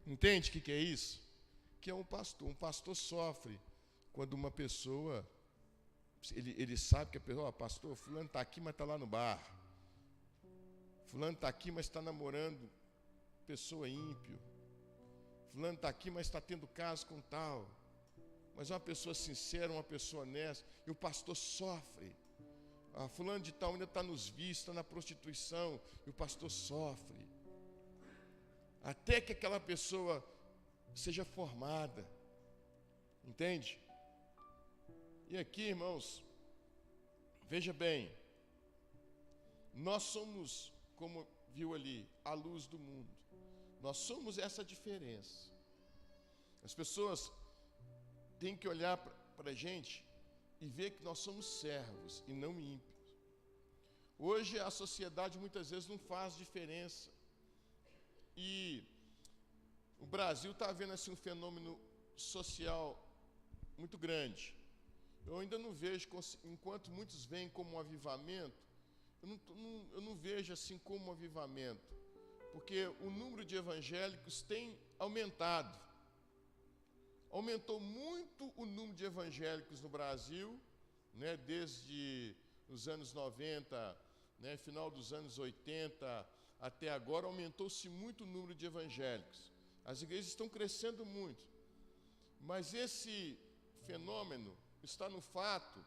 Entende o que é isso? Que é um pastor. Um pastor sofre quando uma pessoa, ele sabe que a pessoa, pastor, fulano está aqui, mas está lá no bar. Fulano está aqui, mas está namorando pessoa ímpio. Fulano está aqui, mas está tendo caso com tal. Mas uma pessoa sincera, uma pessoa honesta, e o pastor sofre. Fulano de tal ainda está nos vícios, está na prostituição, e o pastor sofre. Até que aquela pessoa seja formada. Entende? E aqui, irmãos, veja bem, nós somos, como viu ali, a luz do mundo. Nós somos essa diferença. As pessoas têm que olhar para a gente e ver que nós somos servos e não ímpios. Hoje a sociedade muitas vezes não faz diferença. E o Brasil está vendo assim um fenômeno social muito grande. Eu ainda não vejo, enquanto muitos veem como um avivamento, eu não vejo assim como um avivamento, porque o número de evangélicos tem aumentado. Aumentou muito o número de evangélicos no Brasil, né, desde os anos 90, né, final dos anos 80 até agora, aumentou-se muito o número de evangélicos. As igrejas estão crescendo muito, mas esse fenômeno está no fato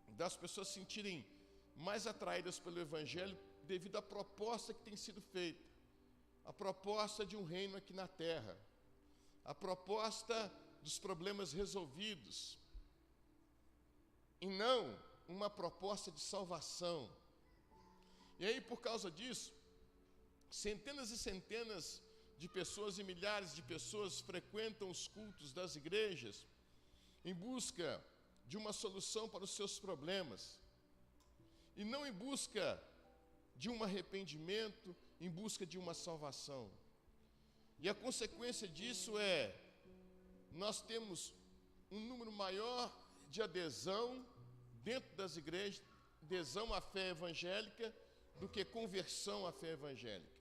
das pessoas se sentirem mais atraídas pelo evangelho devido à proposta que tem sido feita, a proposta de um reino aqui na terra, a proposta dos problemas resolvidos, e não uma proposta de salvação. E aí, por causa disso, centenas e centenas de pessoas e milhares de pessoas frequentam os cultos das igrejas em busca de uma solução para os seus problemas, e não em busca de um arrependimento, em busca de uma salvação. E a consequência disso é, nós temos um número maior de adesão dentro das igrejas, adesão à fé evangélica, do que conversão à fé evangélica.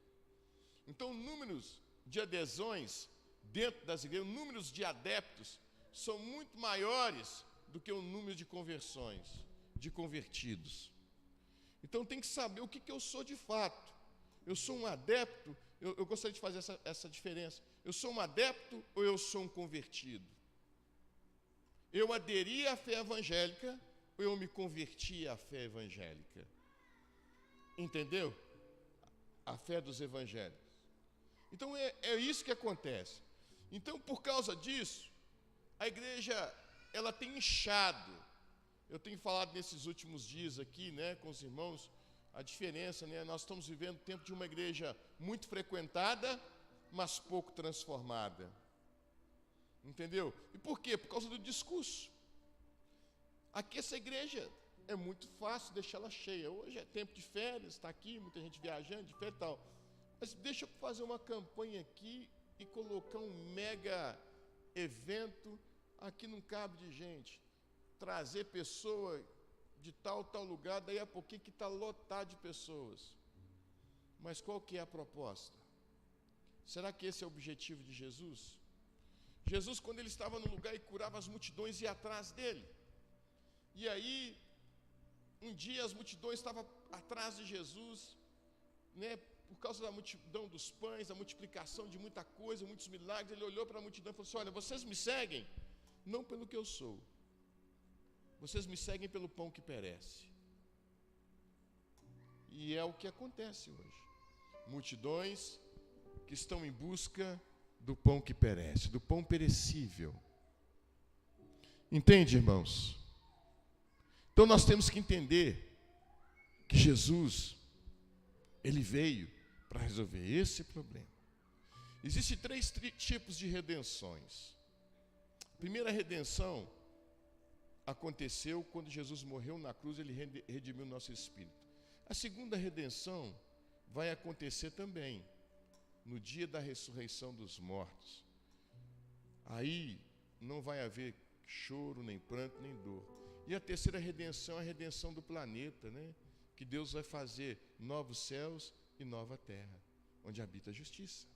Então, números de adesões dentro das igrejas, números de adeptos, são muito maiores do que o número de conversões, de convertidos. Então tem que saber o que eu sou de fato. Eu sou um adepto, eu gostaria de fazer essa diferença. Eu sou um adepto ou eu sou um convertido? Eu aderi à fé evangélica ou eu me converti à fé evangélica? Entendeu? A fé dos evangélicos. Então é isso que acontece. Então, por causa disso, a igreja, ela tem inchado. Eu tenho falado nesses últimos dias aqui, né, com os irmãos, a diferença, né? Nós estamos vivendo o tempo de uma igreja muito frequentada, mas pouco transformada. Entendeu? E por quê? Por causa do discurso. Aqui essa igreja é muito fácil deixar ela cheia. Hoje é tempo de férias, está aqui, muita gente viajando, de férias e tal. Mas deixa eu fazer uma campanha aqui e colocar um mega evento. Aqui não cabe de gente. Trazer pessoa de tal lugar, daí a pouquinho que está lotado de pessoas. Mas qual que é a proposta? Será que esse é o objetivo de Jesus? Jesus, quando ele estava no lugar e curava as multidões, ia atrás dele. E aí, um dia as multidões estavam atrás de Jesus, né, por causa da multidão dos pães, a multiplicação de muita coisa, muitos milagres. Ele olhou para a multidão e falou assim: olha, vocês me seguem não pelo que eu sou, vocês me seguem pelo pão que perece. E é o que acontece hoje. Multidões que estão em busca do pão que perece, do pão perecível. Entende, irmãos? Então nós temos que entender que Jesus, ele veio para resolver esse problema. Existem três tipos de redenções. A primeira redenção aconteceu quando Jesus morreu na cruz, ele redimiu o nosso espírito. A segunda redenção vai acontecer também no dia da ressurreição dos mortos. Aí não vai haver choro, nem pranto, nem dor. E a terceira redenção é a redenção do planeta, né? Que Deus vai fazer novos céus e nova terra, onde habita a justiça.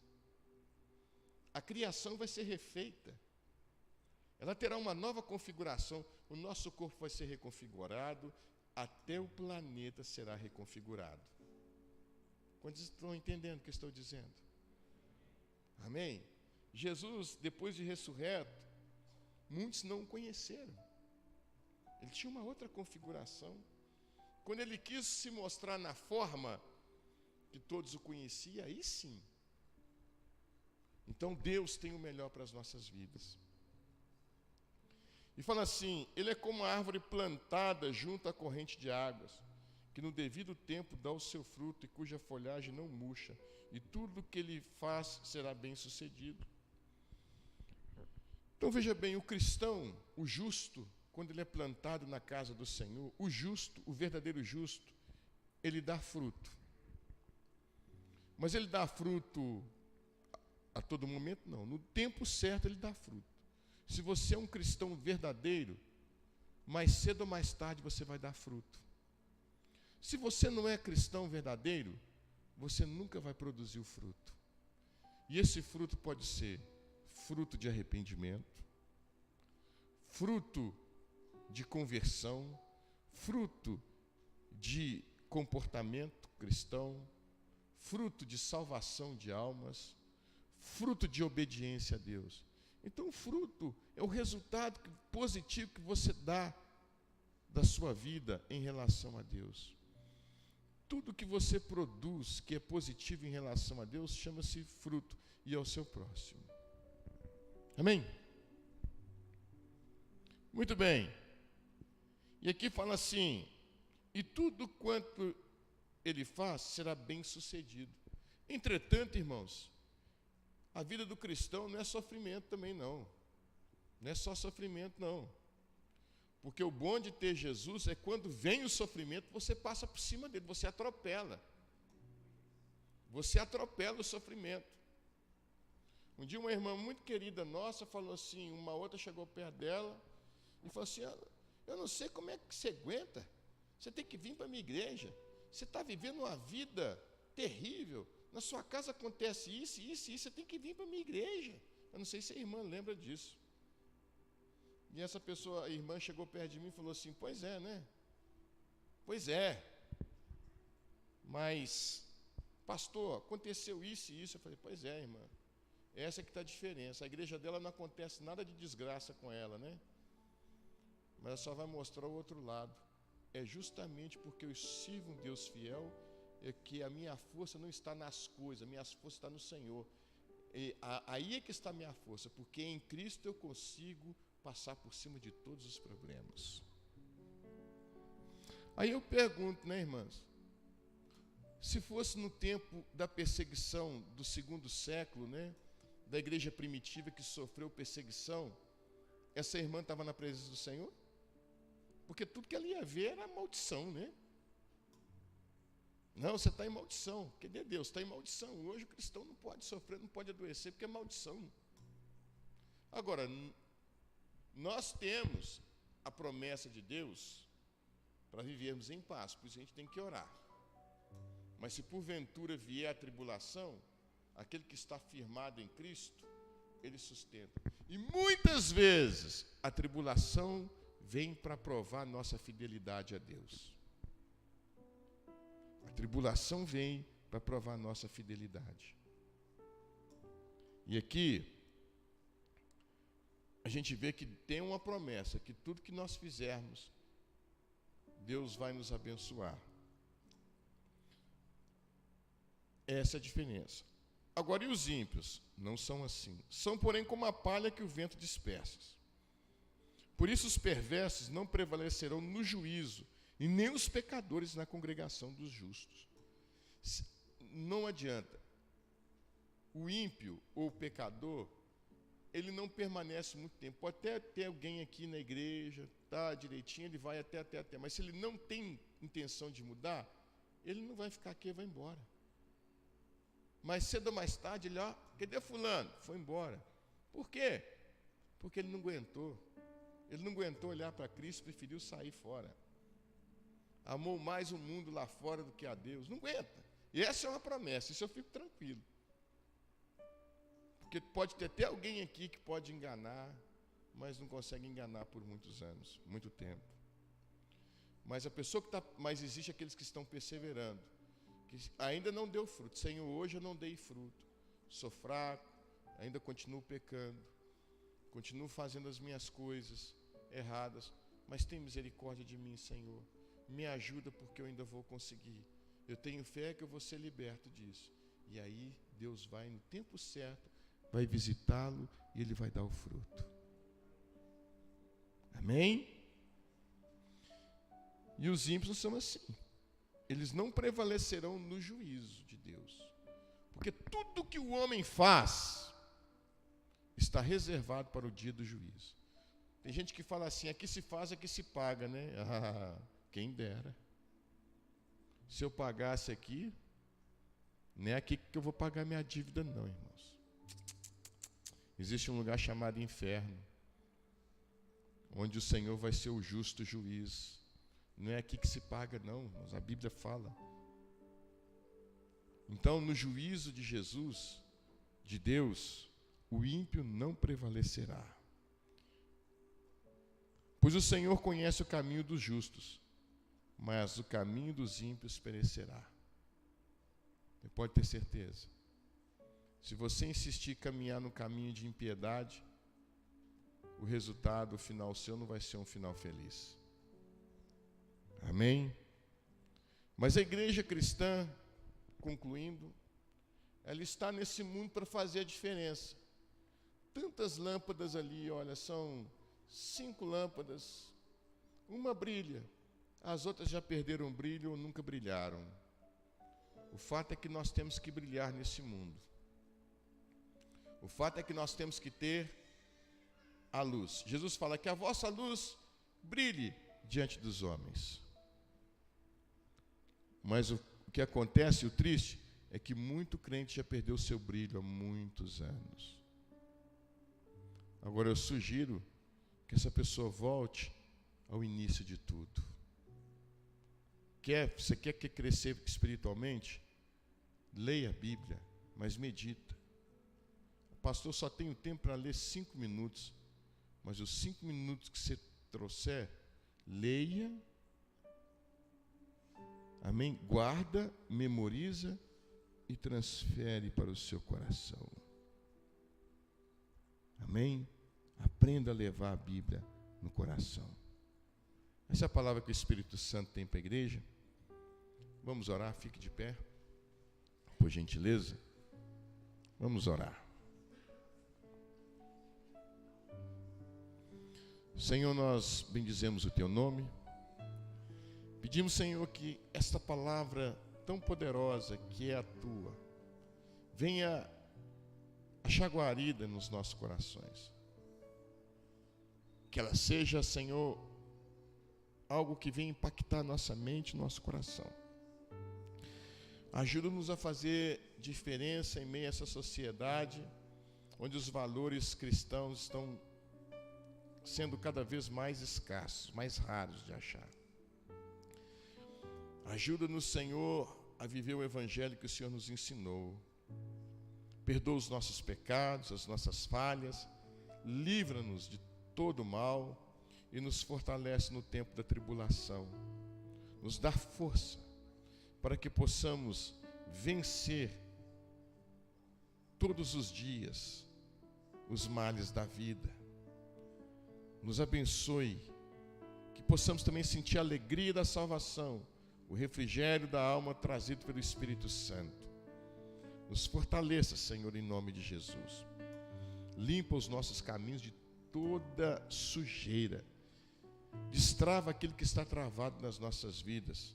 A criação vai ser refeita. Ela terá uma nova configuração. O nosso corpo vai ser reconfigurado, até o planeta será reconfigurado. Quantos estão entendendo o que eu estou dizendo? Amém? Jesus, depois de ressurreto, muitos não o conheceram. Ele tinha uma outra configuração. Quando ele quis se mostrar na forma que todos o conheciam, aí sim. Então Deus tem o melhor para as nossas vidas. E fala assim: ele é como uma árvore plantada junto à corrente de águas, que no devido tempo dá o seu fruto e cuja folhagem não murcha, e tudo que ele faz será bem sucedido. Então veja bem, o cristão, o justo, quando ele é plantado na casa do Senhor, o justo, o verdadeiro justo, ele dá fruto. Mas ele dá fruto a todo momento? Não. No tempo certo ele dá fruto. Se você é um cristão verdadeiro, mais cedo ou mais tarde você vai dar fruto. Se você não é cristão verdadeiro, você nunca vai produzir o fruto. E esse fruto pode ser fruto de arrependimento, fruto de conversão, fruto de comportamento cristão, fruto de salvação de almas, fruto de obediência a Deus. Então, o fruto é o resultado positivo que você dá da sua vida em relação a Deus. Tudo que você produz que é positivo em relação a Deus chama-se fruto e ao seu próximo. Amém? Muito bem. E aqui fala assim: e tudo quanto ele faz será bem sucedido. Entretanto, irmãos, a vida do cristão não é sofrimento também não. Não é só sofrimento não. Porque o bom de ter Jesus é quando vem o sofrimento, você passa por cima dele, você atropela. Você atropela o sofrimento. Um dia uma irmã muito querida nossa falou assim, uma outra chegou perto dela e falou assim: eu não sei como é que você aguenta, você tem que vir para a minha igreja, você está vivendo uma vida terrível, na sua casa acontece isso, isso, isso, você tem que vir para a minha igreja. Eu não sei se a irmã lembra disso. E essa pessoa, a irmã, chegou perto de mim e falou assim: pois é, né? Pois é. Mas, pastor, aconteceu isso e isso. Eu falei: pois é, irmã. Essa que está a diferença. A igreja dela não acontece nada de desgraça com ela, né? Mas ela só vai mostrar o outro lado. É justamente porque eu sirvo um Deus fiel, é que a minha força não está nas coisas, a minha força está no Senhor. Aí é que está a minha força, porque em Cristo eu consigo passar por cima de todos os problemas. Aí eu pergunto, né, irmãs? Se fosse no tempo da perseguição do 2º século, né, da igreja primitiva que sofreu perseguição, essa irmã estava na presença do Senhor? Porque tudo que ela ia ver era maldição, né? Não, você está em maldição. Cadê Deus? Está em maldição. Hoje o cristão não pode sofrer, não pode adoecer, porque é maldição. Agora, nós temos a promessa de Deus para vivermos em paz, por isso a gente tem que orar. Mas se porventura vier a tribulação, aquele que está firmado em Cristo, ele sustenta. E muitas vezes a tribulação vem para provar nossa fidelidade a Deus. A tribulação vem para provar nossa fidelidade. E aqui a gente vê que tem uma promessa, que tudo que nós fizermos, Deus vai nos abençoar. Essa é a diferença. Agora, e os ímpios? Não são assim. São, porém, como a palha que o vento dispersa. Por isso os perversos não prevalecerão no juízo, e nem os pecadores na congregação dos justos. Não adianta. O ímpio ou o pecador, ele não permanece muito tempo. Pode até ter alguém aqui na igreja, tá direitinho, ele vai até. Mas se ele não tem intenção de mudar, ele não vai ficar aqui, vai embora. Mais cedo ou mais tarde, ele, cadê fulano? Foi embora. Por quê? Porque ele não aguentou. Ele não aguentou olhar para Cristo, preferiu sair fora. Amou mais o mundo lá fora do que a Deus. Não aguenta. E essa é uma promessa, isso eu fico tranquilo. Porque Porque pode ter até alguém aqui que pode enganar, mas não consegue enganar por muitos anos, muito tempo. Mas a pessoa que está, mas existe aqueles que estão perseverando, que ainda não deu fruto. Senhor, hoje eu não dei fruto, sou fraco, ainda continuo pecando, continuo fazendo as minhas coisas erradas, mas tem misericórdia de mim, Senhor. Me ajuda porque eu ainda vou conseguir. Eu tenho fé que eu vou ser liberto disso. E aí Deus vai no tempo certo, vai visitá-lo e ele vai dar o fruto. Amém? E os ímpios não são assim. Eles não prevalecerão no juízo de Deus. Porque tudo que o homem faz está reservado para o dia do juízo. Tem gente que fala assim, aqui se faz, aqui se paga, né? Ah, quem dera. Se eu pagasse aqui, não é aqui que eu vou pagar minha dívida não, irmãos. Existe um lugar chamado inferno, onde o Senhor vai ser o justo juiz. Não é aqui que se paga não, irmãos. A Bíblia fala. Então, no juízo de Jesus, de Deus, o ímpio não prevalecerá. Pois o Senhor conhece o caminho dos justos, mas o caminho dos ímpios perecerá. Você pode ter certeza. Se você insistir em caminhar no caminho de impiedade, o resultado, o final seu, não vai ser um final feliz. Amém? Mas a igreja cristã, concluindo, ela está nesse mundo para fazer a diferença. Tantas lâmpadas ali, olha, são 5 lâmpadas, uma brilha, as outras já perderam o brilho ou nunca brilharam. O fato é que nós temos que brilhar nesse mundo. O fato é que nós temos que ter a luz. Jesus fala que a vossa luz brilhe diante dos homens. Mas o que acontece, o triste, é que muito crente já perdeu o seu brilho há muitos anos. Agora eu sugiro que essa pessoa volte ao início de tudo. Você quer crescer espiritualmente? Leia a Bíblia, mas medita. O pastor só tem o tempo para ler 5 minutos, mas os 5 minutos que você trouxer, leia, amém? Guarda, memoriza e transfere para o seu coração. Amém? Aprenda a levar a Bíblia no coração. Essa é a palavra que o Espírito Santo tem para a igreja. Vamos orar, fique de pé, por gentileza. Vamos orar. Senhor, nós bendizemos o Teu nome. Pedimos, Senhor, que esta palavra tão poderosa que é a Tua, venha achar guarida nos nossos corações. Que ela seja, Senhor, algo que venha impactar nossa mente, nosso coração. Ajuda-nos a fazer diferença em meio a essa sociedade, onde os valores cristãos estão sendo cada vez mais escassos, mais raros de achar. Ajuda-nos, Senhor, a viver o evangelho que o Senhor nos ensinou. Perdoa os nossos pecados, as nossas falhas, livra-nos de todo mal e nos fortalece no tempo da tribulação. Nos dá força para que possamos vencer todos os dias os males da vida. Nos abençoe, que possamos também sentir a alegria da salvação, o refrigério da alma trazido pelo Espírito Santo. Nos fortaleça, Senhor, em nome de Jesus. Limpa os nossos caminhos de toda sujeira. Destrava aquilo que está travado nas nossas vidas.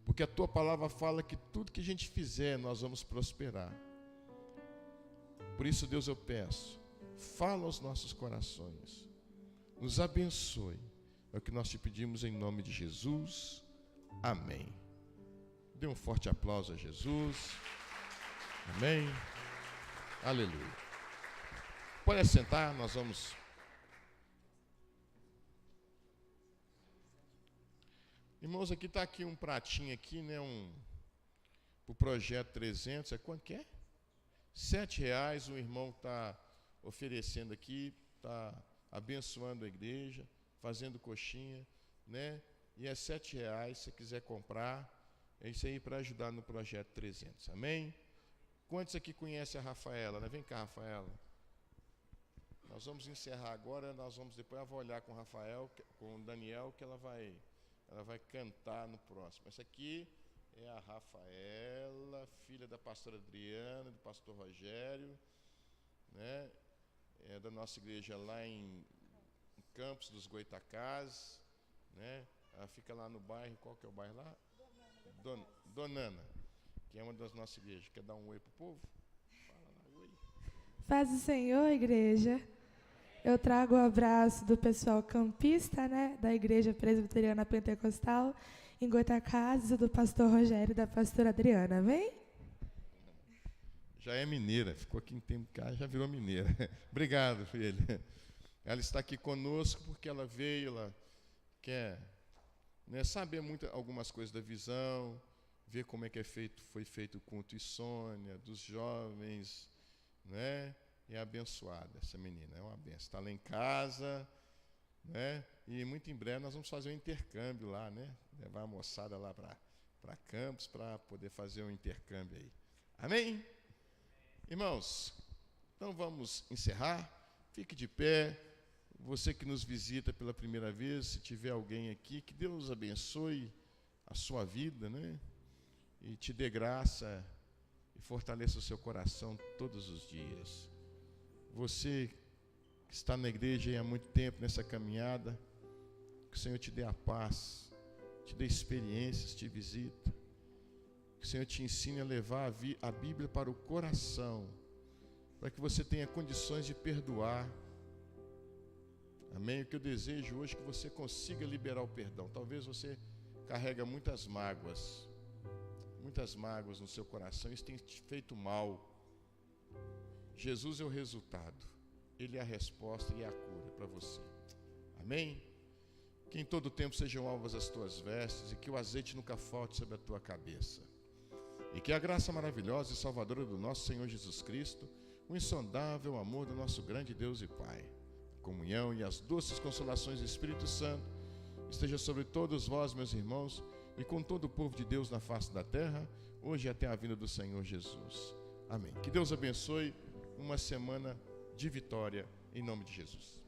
Porque a Tua palavra fala que tudo que a gente fizer, nós vamos prosperar. Por isso, Deus, eu peço, fala aos nossos corações. Nos abençoe. É o que nós te pedimos em nome de Jesus. Amém. Dê um forte aplauso a Jesus. Amém. Aleluia. Pode assentar, nós vamos. Irmãos, aqui está aqui um pratinho aqui, né? O projeto 300, é quanto que é? R$7 o irmão está oferecendo aqui, está abençoando a igreja, fazendo coxinha, né? E é R$7, se quiser comprar, é isso aí para ajudar no projeto 300, amém? Quantos aqui conhecem a Rafaela, né? Vem cá, Rafaela. Nós vamos encerrar agora, depois eu vou olhar com o Rafael, com o Daniel, que ela vai cantar no próximo. Essa aqui é a Rafaela, filha da pastora Adriana, do pastor Rogério, né? É da nossa igreja lá em Campos dos Goitacazes, né? Ela fica lá no bairro, qual que é o bairro lá? Donana, que é uma das nossas igrejas. Quer dar um oi pro povo? Fala lá, oi. Paz do Senhor, igreja. Eu trago o abraço do pessoal campista, né, da Igreja Presbiteriana Pentecostal, em Goitacazes, do pastor Rogério e da pastora Adriana. Vem? Já é mineira, ficou aqui em tempo cá, já virou mineira. Obrigado, filha. Ela está aqui conosco porque ela veio, ela quer, né, saber algumas coisas da visão, ver como é que foi feito o culto Insônia, dos jovens, né? É abençoada essa menina, é uma benção. Está lá em casa, né? E muito em breve nós vamos fazer um intercâmbio lá, né? Levar a moçada lá para Campos para poder fazer um intercâmbio aí. Amém? Irmãos, então vamos encerrar. Fique de pé. Você que nos visita pela primeira vez, se tiver alguém aqui, que Deus abençoe a sua vida, né? E te dê graça e fortaleça o seu coração todos os dias. Você que está na igreja há muito tempo nessa caminhada, que o Senhor te dê a paz, te dê experiências, te visita, que o Senhor te ensine a levar a Bíblia para o coração, para que você tenha condições de perdoar. Amém? O que eu desejo hoje é que você consiga liberar o perdão. Talvez você carrega muitas mágoas no seu coração, isso tem te feito mal. Jesus é o resultado, Ele é a resposta e é a cura para você. Amém? Que em todo tempo sejam alvas as tuas vestes e que o azeite nunca falte sobre a tua cabeça. E que a graça maravilhosa e salvadora do nosso Senhor Jesus Cristo, o insondável amor do nosso grande Deus e Pai, a comunhão e as doces consolações do Espírito Santo esteja sobre todos vós, meus irmãos, e com todo o povo de Deus na face da terra, hoje e até a vinda do Senhor Jesus. Amém. Que Deus abençoe uma semana de vitória, em nome de Jesus.